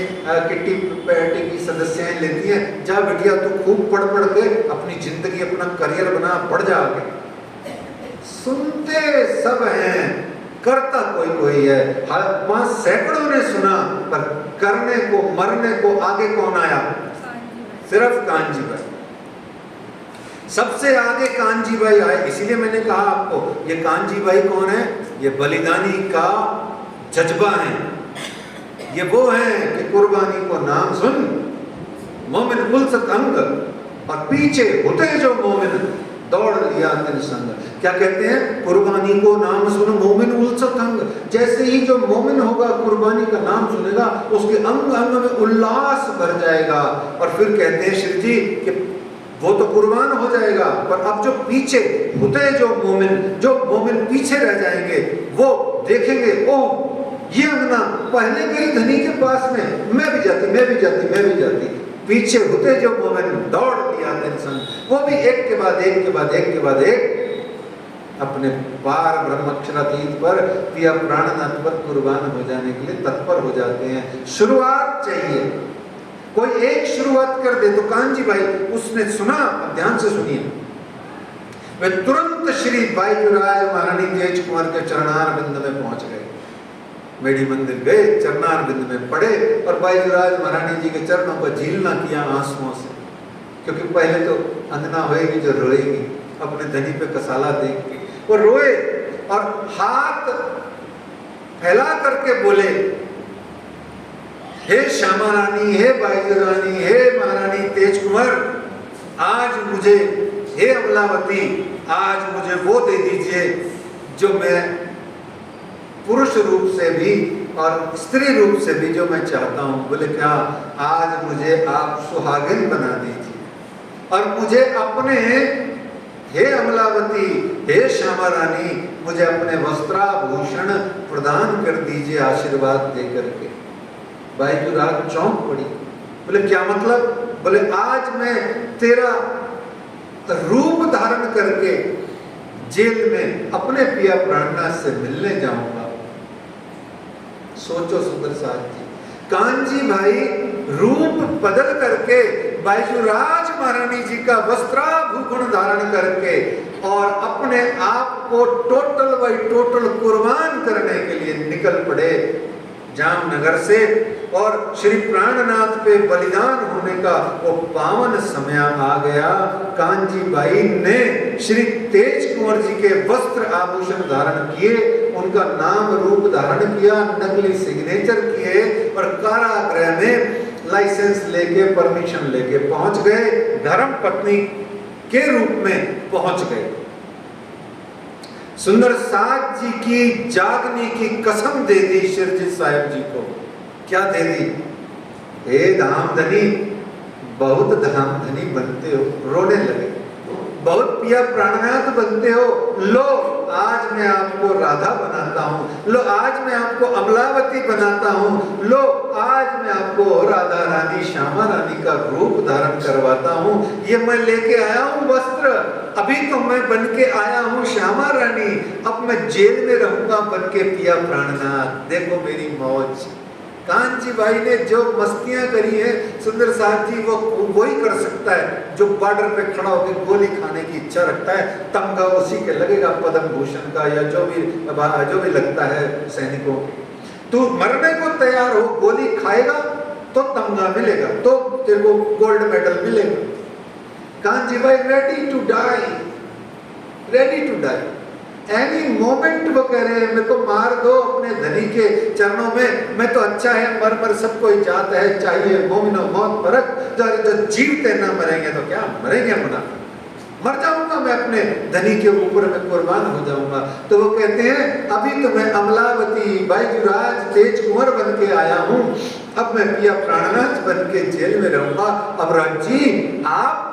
किट्टी पार्टी की सदस्याएं लेती हैं, जा बिटिया तू खूब पढ़ के अपनी जिंदगी, अपना करियर बना, बढ़ जा आगे। सुनते सब हैं, करता कोई है। 5 सैकड़ों ने सुना, पर करने को, मरने को आगे कौन आया? सिर्फ कांजी भाई। सबसे आगे कांजी भाई आए। इसीलिए मैंने कहा आपको, ये कांजी भाई कौन है? ये बलिदानी का जज्बा है। ये वो हैं कि कुर्बानी को नाम सुन, मोमिन पुलसत अंग, और पीछे होते जो मोमिन दौड़ लिया तिन संग। क्या कहते हैं? कुर्बानी को नाम सुन मोमिन उल्सत अंग। जैसे ही जो मोमिन होगा, कुर्बानी का नाम सुनेगा, उसके अंग अंग में उल्लास भर जाएगा। और फिर कहते हैं श्री जी कि वो तो कुर्बान हो जाएगा, पर अब जो पीछे होते जो मोमिन पीछे रह जाएंगे, वो देखेंगे, ओह ये अंगना पहले गई धनी के पास में, मैं भी जाती। पीछे होते जो मोमिन दौड़ लिया इंसान, वो भी एक के बाद एक अपने पार ब्रह्मक्षरातीत पर पिया प्राणनाथ पर कुर्बान हो जाने के लिए तत्पर हो जाते हैं। शुरुआत चाहिए, कोई एक शुरुआत कर दे। तो कांजी भाई उसने सुना, ध्यान से सुनिए, वे तुरंत श्री बाईजुराज महारानी तेज कुंवर के चरणार बिंद में पहुंच गए। मेडी मंदिर गए, चरणार बिंद में पड़े और बाईजुराज महारानी जी के चरणों को झीलना किया आंसुओं से, क्योंकि पहले तो अंगना होएगी जो रोएगी अपने धनी पे कसाला देख के। वो रोए और हाथ फैला करके बोले, हे श्यामा रानी, हे बाईजुरानी, हे महारानी तेज कुंवर, आज मुझे, हे अमलावती, आज मुझे वो दे दीजिए जो मैं पुरुष रूप से भी और स्त्री रूप से भी जो मैं चाहता हूं। बोले क्या? आज मुझे आप सुहागिन बना दीजिए और मुझे अपने, हे अमलावती, हे श्यामा रानी, मुझे अपने वस्त्राभूषण प्रदान कर दीजिए आशीर्वाद दे करके। बाईजुराज चौंक पड़ी। बोले क्या मतलब? बोले आज मैं तेरा रूप धारण करके जेल में अपने पिया प्राणनाथ से मिलने जाऊंगा। सोचो सुंदर साथ जी, कांजी भाई रूप बदल करके बाईजुराज महारानी जी का वस्त्राभूषण धारण करके और अपने आप को टोटल बाई टोटल कुर्बान करने के लिए निकल पड़े जामनगर से। और श्री प्राणनाथ पे बलिदान होने का वो पावन समय आ गया। कांजी बाई ने श्री तेज कुंवर जी के वस्त्र आभूषण धारण किए, उनका नाम रूप धारण किया, नकली सिग्नेचर किए और कारागृह में लाइसेंस लेके, परमिशन लेके पहुंच गए, धर्म पत्नी के रूप में पहुंच गए। सुंदर साथ जी की जागने की कसम दे दी शिरजी साहिब जी को। क्या दे दी? हे धामधनी, बहुत धामधनी बनते हो। रोने लगे, बहुत पिया प्राणनाथ बनते हो, लो आज मैं आपको राधा बनाता हूँ, लो आज मैं आपको अमलावती बनाता हूँ, लो आज मैं आपको राधा रानी श्यामा रानी का रूप धारण करवाता हूँ। ये मैं लेके आया हूँ वस्त्र, अभी तो मैं बन के आया हूँ श्यामा रानी, अब मैं जेल में रहूंगा बन के पिया प्राणनाथ। देखो मेरी मौज। कांची भाई ने जो मस्तियां करी है सुंदर साथ जी, वो वही कर सकता है जो बॉर्डर पे खड़ा होकर गोली खाने की इच्छा रखता है। तमगा उसी के लगेगा, पद्म भूषण का या जो भी लगता है सैनिकों। तू मरने को तैयार हो, गोली खाएगा तो तमगा मिलेगा, तो तेरे को गोल्ड मेडल मिलेगा। कांची भाई ready to die, ready to die any moment. वो कह रहे हैं मेरे को मार दो अपने धनी के चरणों में, मैं तो अच्छा है, मर मर सबको ही जाता है, चाहिए मोमिनो मौत फर्क, जो जीवते ना मरेंगे तो क्या मरेंगे, मर जाऊंगा मैं, अपने धनी के ऊपर में कुर्बान हो जाऊंगा। तो वो कहते हैं अभी तो मैं अमलावती बाईजुराज तेज कुंवर बन के आया हूँ, अब मैं पिया प्राणनाथ बन के जेल में रहूंगा। अब राजी आप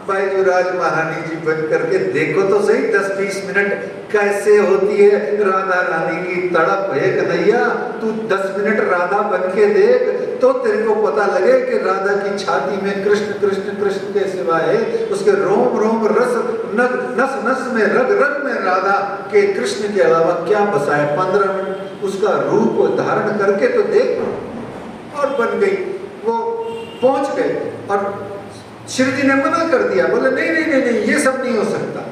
बाईजुराज महारानी जी बन करके देखो तो सही 10-20 मिनट कैसे होती है राधा रानी की तड़प। है कन्हैया तू 10 मिनट राधा बन के देख तो तेरे को पता लगे कि राधा की छाती में कृष्ण कृष्ण कृष्ण के सिवाय उसके रोम रोम रस नस नस में रग रग में राधा के कृष्ण के अलावा क्या बसा है। 15 मिनट उसका रूप धारण करके तो देख, और बन गई। वो पहुंच गए और श्री जी ने मना कर दिया, बोले नहीं नहीं नहीं नहीं, ये सब नहीं हो सकता।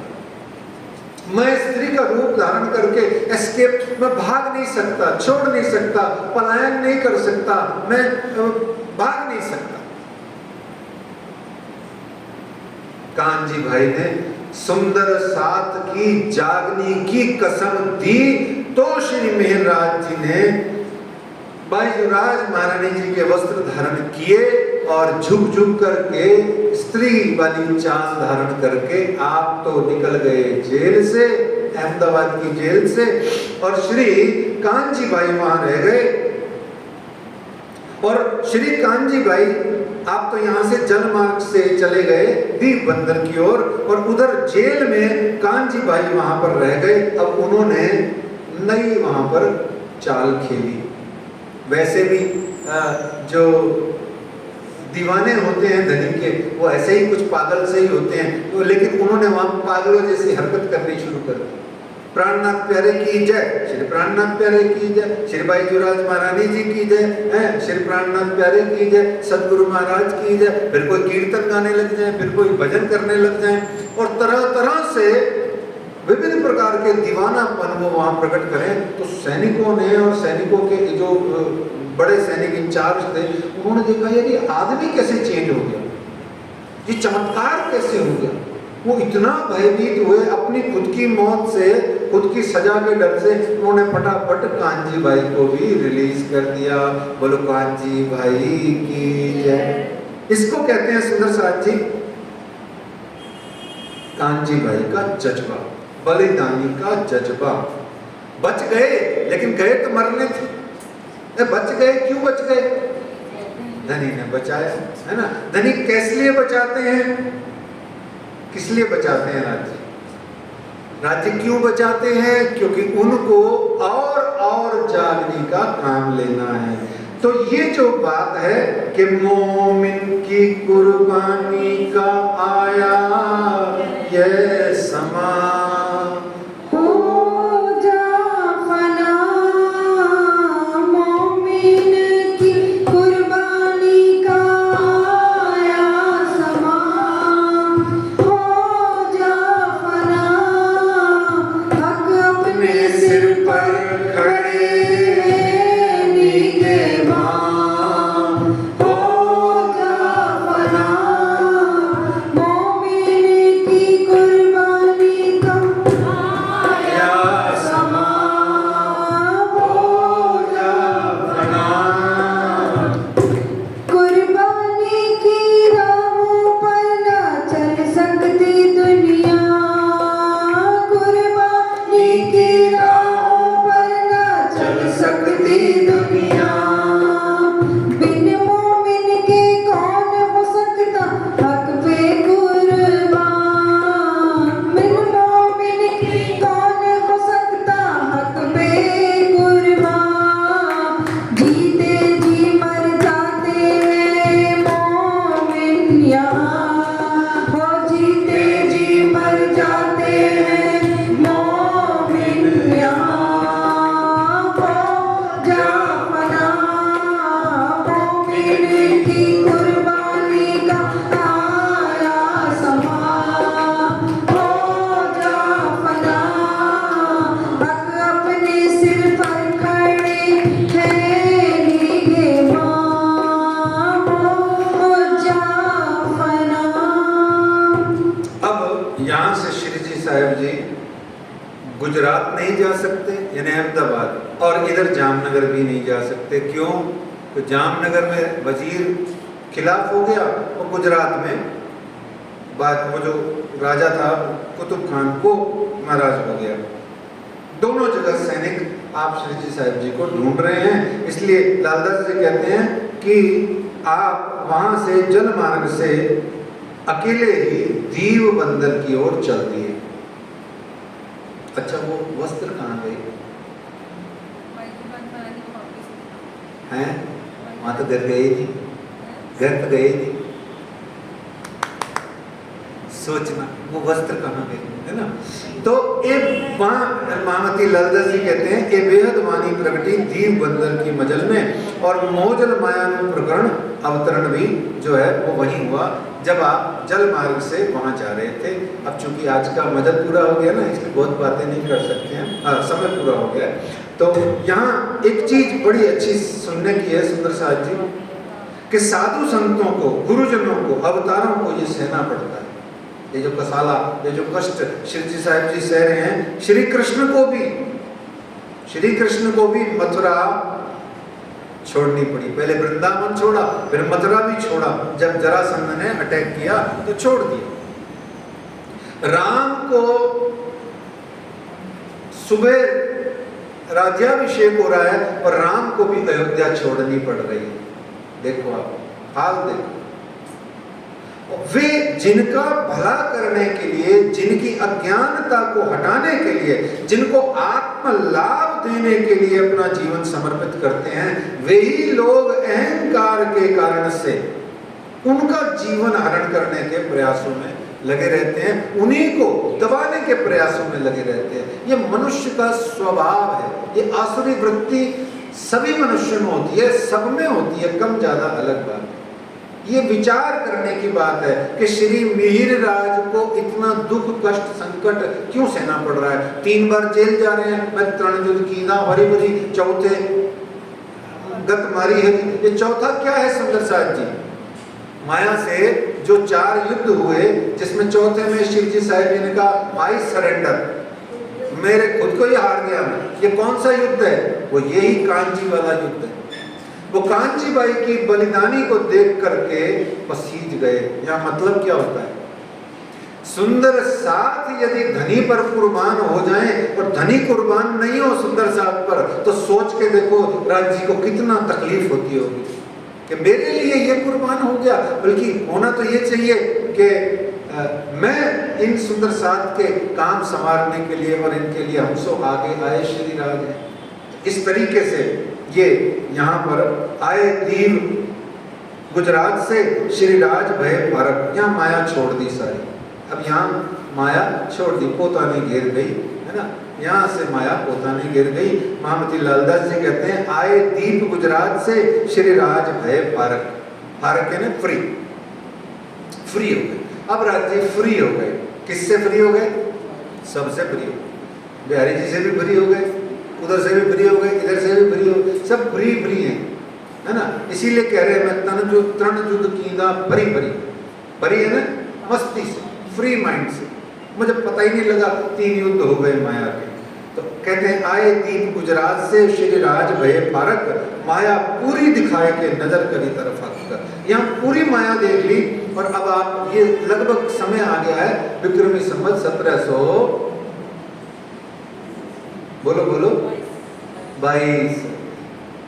मैं स्त्री का रूप धारण करके एस्केप, मैं भाग नहीं सकता, छोड़ नहीं सकता, पलायन नहीं कर सकता, मैं भाग नहीं सकता। कांजी भाई ने सुंदर साथ की जागनी की कसम दी तो श्री मेहरराज जी ने बाईजुराज महारानी जी के वस्त्र धारण किए और झुक झुक करके स्त्री वाली चाल धारण करके आप तो निकल गए जेल से, अहमदाबाद की जेल से, और श्री कांजी भाई वहां रह गए। और श्री कांजी भाई आप तो यहाँ से जलमार्ग से चले गए दीप बंदर की ओर, और उधर जेल में कांजी भाई वहां पर रह गए। अब उन्होंने नई वहां पर चाल खेली। वैसे भी जो दीवाने होते हैं धनी के, वो ऐसे ही कुछ पागल से ही होते हैं, तो लेकिन उन्होंने वहां पागलों जैसी हरकत करनी शुरू कर दी। प्राणनाथ प्यारे की जय, श्री प्राणनाथ प्यारे की जय, श्री बाईजुराज महारानी जी की जय, श्री प्राणनाथ प्यारे की जय, सदगुरु महाराज की जय। फिर कोई कीर्तन गाने लग जाए, फिर कोई भजन करने लग जाए, और तरह तरह से विभिन्न प्रकार के दीवानापन वो वहां प्रकट करें। तो सैनिकों ने, और सैनिकों के जो बड़े सैनिक इंचार्ज थे, उन्होंने देखा यार ये आदमी कैसे चेंज हो गया, ये चमत्कार कैसे हो गया। वो इतना भयभीत हुए, अपनी खुद की मौत से, खुद की सजा के डर से उन्होंने फटाफट कांजी भाई को भी रिलीज कर दिया। बोलो कांजी भाई की जय। इसको कहते हैं सुंदर साथ जी कांजी भाई का जज्बा, बलिदानी का जज्बा। बच गए, लेकिन गए तो मरने थे। बच गए, क्यों बच गए? धनी ने बचाया, है ना। धनी किस लिए बचाते हैं, किस लिए बचाते हैं राज्य? राज्य क्यों बचाते हैं? क्योंकि उनको और जागने का काम लेना है। तो ये जो बात है कि मोमिन की कुर्बानी का आया ये समा, मोमिन की कुर्बानी का गुजरात नहीं जा सकते यानी अहमदाबाद, और इधर जामनगर भी नहीं जा सकते। क्यों? तो जामनगर में वजीर खिलाफ हो गया और गुजरात में बाद वो जो राजा था कुतुब खान को नाराज हो गया। दोनों जगह सैनिक आप श्री जी साहिब जी को ढूंढ रहे हैं, इसलिए लालदास जी कहते हैं कि आप वहां से जल मार्ग से अकेले ही दीव बंदर की ओर चल दिए। अच्छा, वो वस्त्र कहाँ गए हैं? वहां तो घर गए नहीं, घर तो गए नहीं। सोचना वो वस्त्र कहाँ गए, है ना। तो एक वहाँ महामती लालदास जी कहते हैं ये बेहद वाणी प्रगति दीव बंदर की मजल में, और मोजल मायानु प्रकरण अवतरण भी जो है वो वही हुआ जब आप जल मार्ग से वहाँ जा रहे थे। अब चूंकि आज का मजल पूरा हो गया ना, इसलिए बहुत बातें नहीं कर सकते हैं, समय पूरा हो गया। तो यहाँ एक चीज बड़ी अच्छी सुनने की है सुंदर साहब जी, कि साधु संतों को, गुरुजनों को, अवतारों को ये सहना पड़ता है। ये जो कसाला, ये जो कष्ट श्री जी साहिब जी सह रहे हैं, श्री कृष्ण को भी मथुरा छोड़नी पड़ी। पहले वृंदावन छोड़ा, फिर मथुरा भी छोड़ा। जब जरासंध ने अटैक किया तो छोड़ दिया। राम को सुबह राज्याभिषेक हो रहा है और राम को भी अयोध्या छोड़नी पड़ रही है। देखो आप हाल देखो। वे जिनका भला करने के लिए, जिनकी अज्ञानता को हटाने के लिए, जिनको आत्म लाभ देने के लिए अपना जीवन समर्पित करते हैं, वे ही लोग अहंकार के कारण से उनका जीवन हरण करने के प्रयासों में लगे रहते हैं, उन्हीं को दबाने के प्रयासों में लगे रहते हैं। ये मनुष्य का स्वभाव है। ये आसुरी वृत्ति सभी मनुष्यों में होती है, सब में होती है, कम ज्यादा अलग बात है। ये विचार करने की बात है कि श्री मिहिर राज को इतना दुख कष्ट संकट क्यों सहना पड़ रहा है। 3 बार जेल जा रहे हैं, मैं तरण युद्ध कीना हरी भरी, चौथे गत मारी है। ये चौथा क्या है सुंदर साहब जी? माया से जो 4 युद्ध हुए, जिसमें चौथे में शिव जी साहिब जी ने कहा आई सरेंडर, मेरे खुद को ही हार गया मैं। ये कौन सा युद्ध है? वो यही कांची वाला युद्ध है। वो कांची बाई की बलिदानी को देख करके पसीज गए। यहाँ मतलब क्या होता है? सुंदर साथ यदि धनी पर कुर्बान हो जाए और धनी कुर्बान नहीं हो सुंदर साथ पर, तो सोच के देखो राज जी को कितना तकलीफ होती होगी कि मेरे लिए ये कुर्बान हो गया। बल्कि होना तो ये चाहिए कि मैं इन सुंदर साथ के काम संवारने के लिए और इनके लिए हम सो आगे आए श्री राज है। इस तरीके से ये यहाँ पर आए दीव गुजरात से श्री राज भय भारत, यहाँ माया छोड़ दी सारी। अब यहाँ माया छोड़ दी, पोतानी घेर गई, है ना। यहाँ से माया पोतानी गिर गई। महामती लालदास जी कहते हैं आए दीप गुजरात से श्री राज भय भारत। भारत यानी फ्री, फ्री हो गए। अब राज जी फ्री हो गए। किससे फ्री हो गए? सबसे फ्री हो गए। बिहारी जी से भी फ्री हो गए, उधर से भी फ्री हो गए, इधर से भी फ्री हो गए, सब फ्री फ्री हैं, है ना। इसीलिए कह रहे हैं मैं तन युद्ध कीदा भरी भरी, भरी है ना मस्ती से, फ्री माइंड से। मुझे पता ही नहीं लगा 3 युद्ध हो गए माया के। तो कहते हैं आए दीप गुजरात से श्री राज भय फारक, माया पूरी दिखाए के नजर करी तरफ हक। यहाँ पूरी माया देख ली। और अब आप ये लगभग समय आ गया है विक्रमी संवत 1700 बोलो बोलो 22।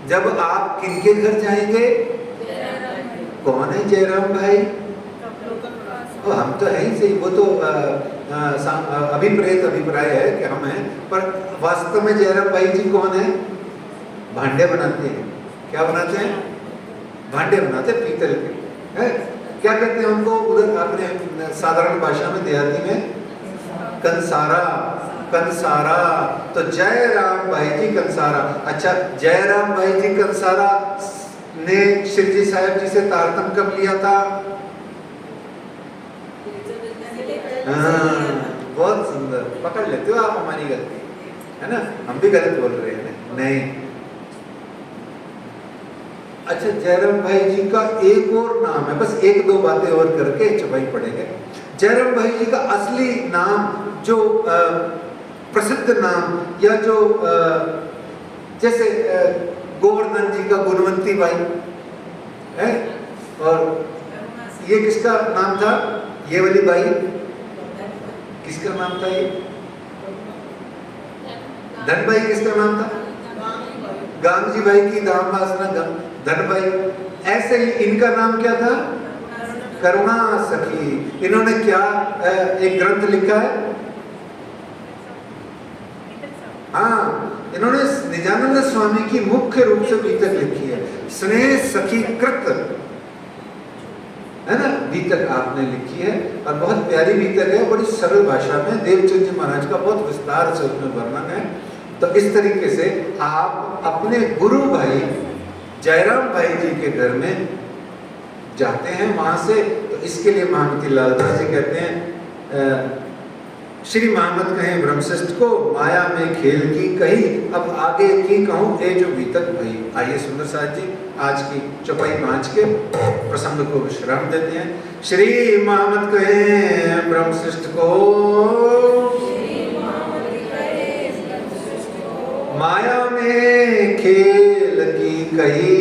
जब आप किनके घर जाएंगे? कौन है जयराम भाई? हम तो है ही सही, वो तो अभिप्रेत अभिप्राय है कि हम हैं, पर वास्तव में जयराम भाई जी कौन है? भांडे बनाते हैं। क्या बनाते हैं? भांडे बनाते हैं पीतल के, है? क्या कहते हैं उनको उधर अपने साधारण भाषा में, देहाती में? कंसारा। कंसारा। तो जयराम भाई जी कंसारा। अच्छा, जयराम भाई जी कंसारा ने श्री जी साहिब जी से तारतम कब लिया था? हाँ, बहुत सुंदर पकड़ लेते हो आप हमारी गलती, है ना। हम भी गलत बोल रहे हैं नहीं। अच्छा, जयराम भाई जी का एक और नाम है, बस 1-2 बातें और करके चौपाई पड़ेंगे। जयराम भाई जी का असली नाम जो प्रसिद्ध नाम, या जो जैसे गोवर्धन जी का गुणवंती बाई है, और ये किसका नाम था, ये वाली बाई किसका नाम था, ये धनबाई किसका नाम था, गांगजी बाई की दामवासना धनबाई। ऐसे ही इनका नाम क्या था, करुणा सखी। इन्होंने क्या एक ग्रंथ लिखा है, हाँ, इन्होंने निजानंद स्वामी की मुख्य रूप से बीतक लिखी है, स्नेह सखी कृत, है ना, बीतक आपने लिखी है, और बहुत प्यारी बीतक है, बड़ी सरल भाषा में। देवचंद जी महाराज का बहुत विस्तार से उसमें वर्णन है। तो इस तरीके से आप अपने गुरु भाई जयराम भाई जी के घर में जाते हैं। वहां से तो इसके लिए महामती लालदास जी कहते हैं, श्री महामत कहें ब्रह्मशिष्ट को, माया में खेल की कही, अब आगे की कहूँ ए जो बीतक भई। आइए सुंदर साथ जी आज की चौपाई 5 के प्रसंग को विश्राम देते हैं। श्री महामत कहें ब्रह्मशिष्ट को, माया में खेल की कही,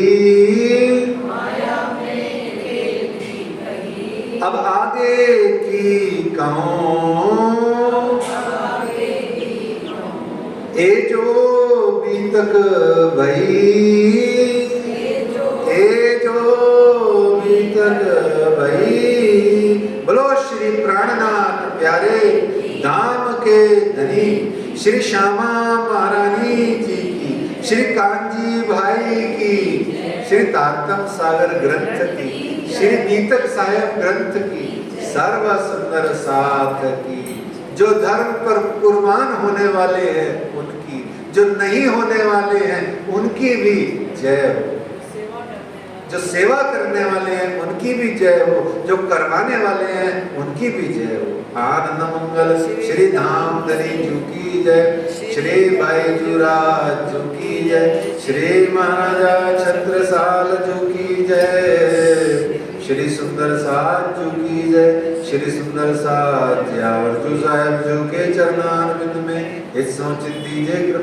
अब आगे की कहूँ ए जो बीतक भई, ए जो बीतक भई। बोलो श्री प्राणनाथ प्यारे धाम के धनी श्री श्यामा महारानी जी की, श्री कांजी भाई की, श्री तारतम सागर ग्रंथ की, श्री बीतक साहेब ग्रंथ की, सर्व सुंदर साथ की। जो धर्म पर कुर्बान होने वाले हैं उनकी, जो नहीं होने वाले हैं उनकी भी जय हो, जो सेवा करने वाले हैं उनकी भी जय हो, जो करवाने वाले हैं उनकी भी जय हो। आनंद मंगल श्री धाम धनी जू की जय, श्री बाईजूराज जू की जय, श्री महाराजा छत्रसाल जू की जय, श्री सुंदर साथ जू की जय, श्री सुंदर साथ जियावर जू साहेब जू के चरणारविंद में इस सोचित दीजिए।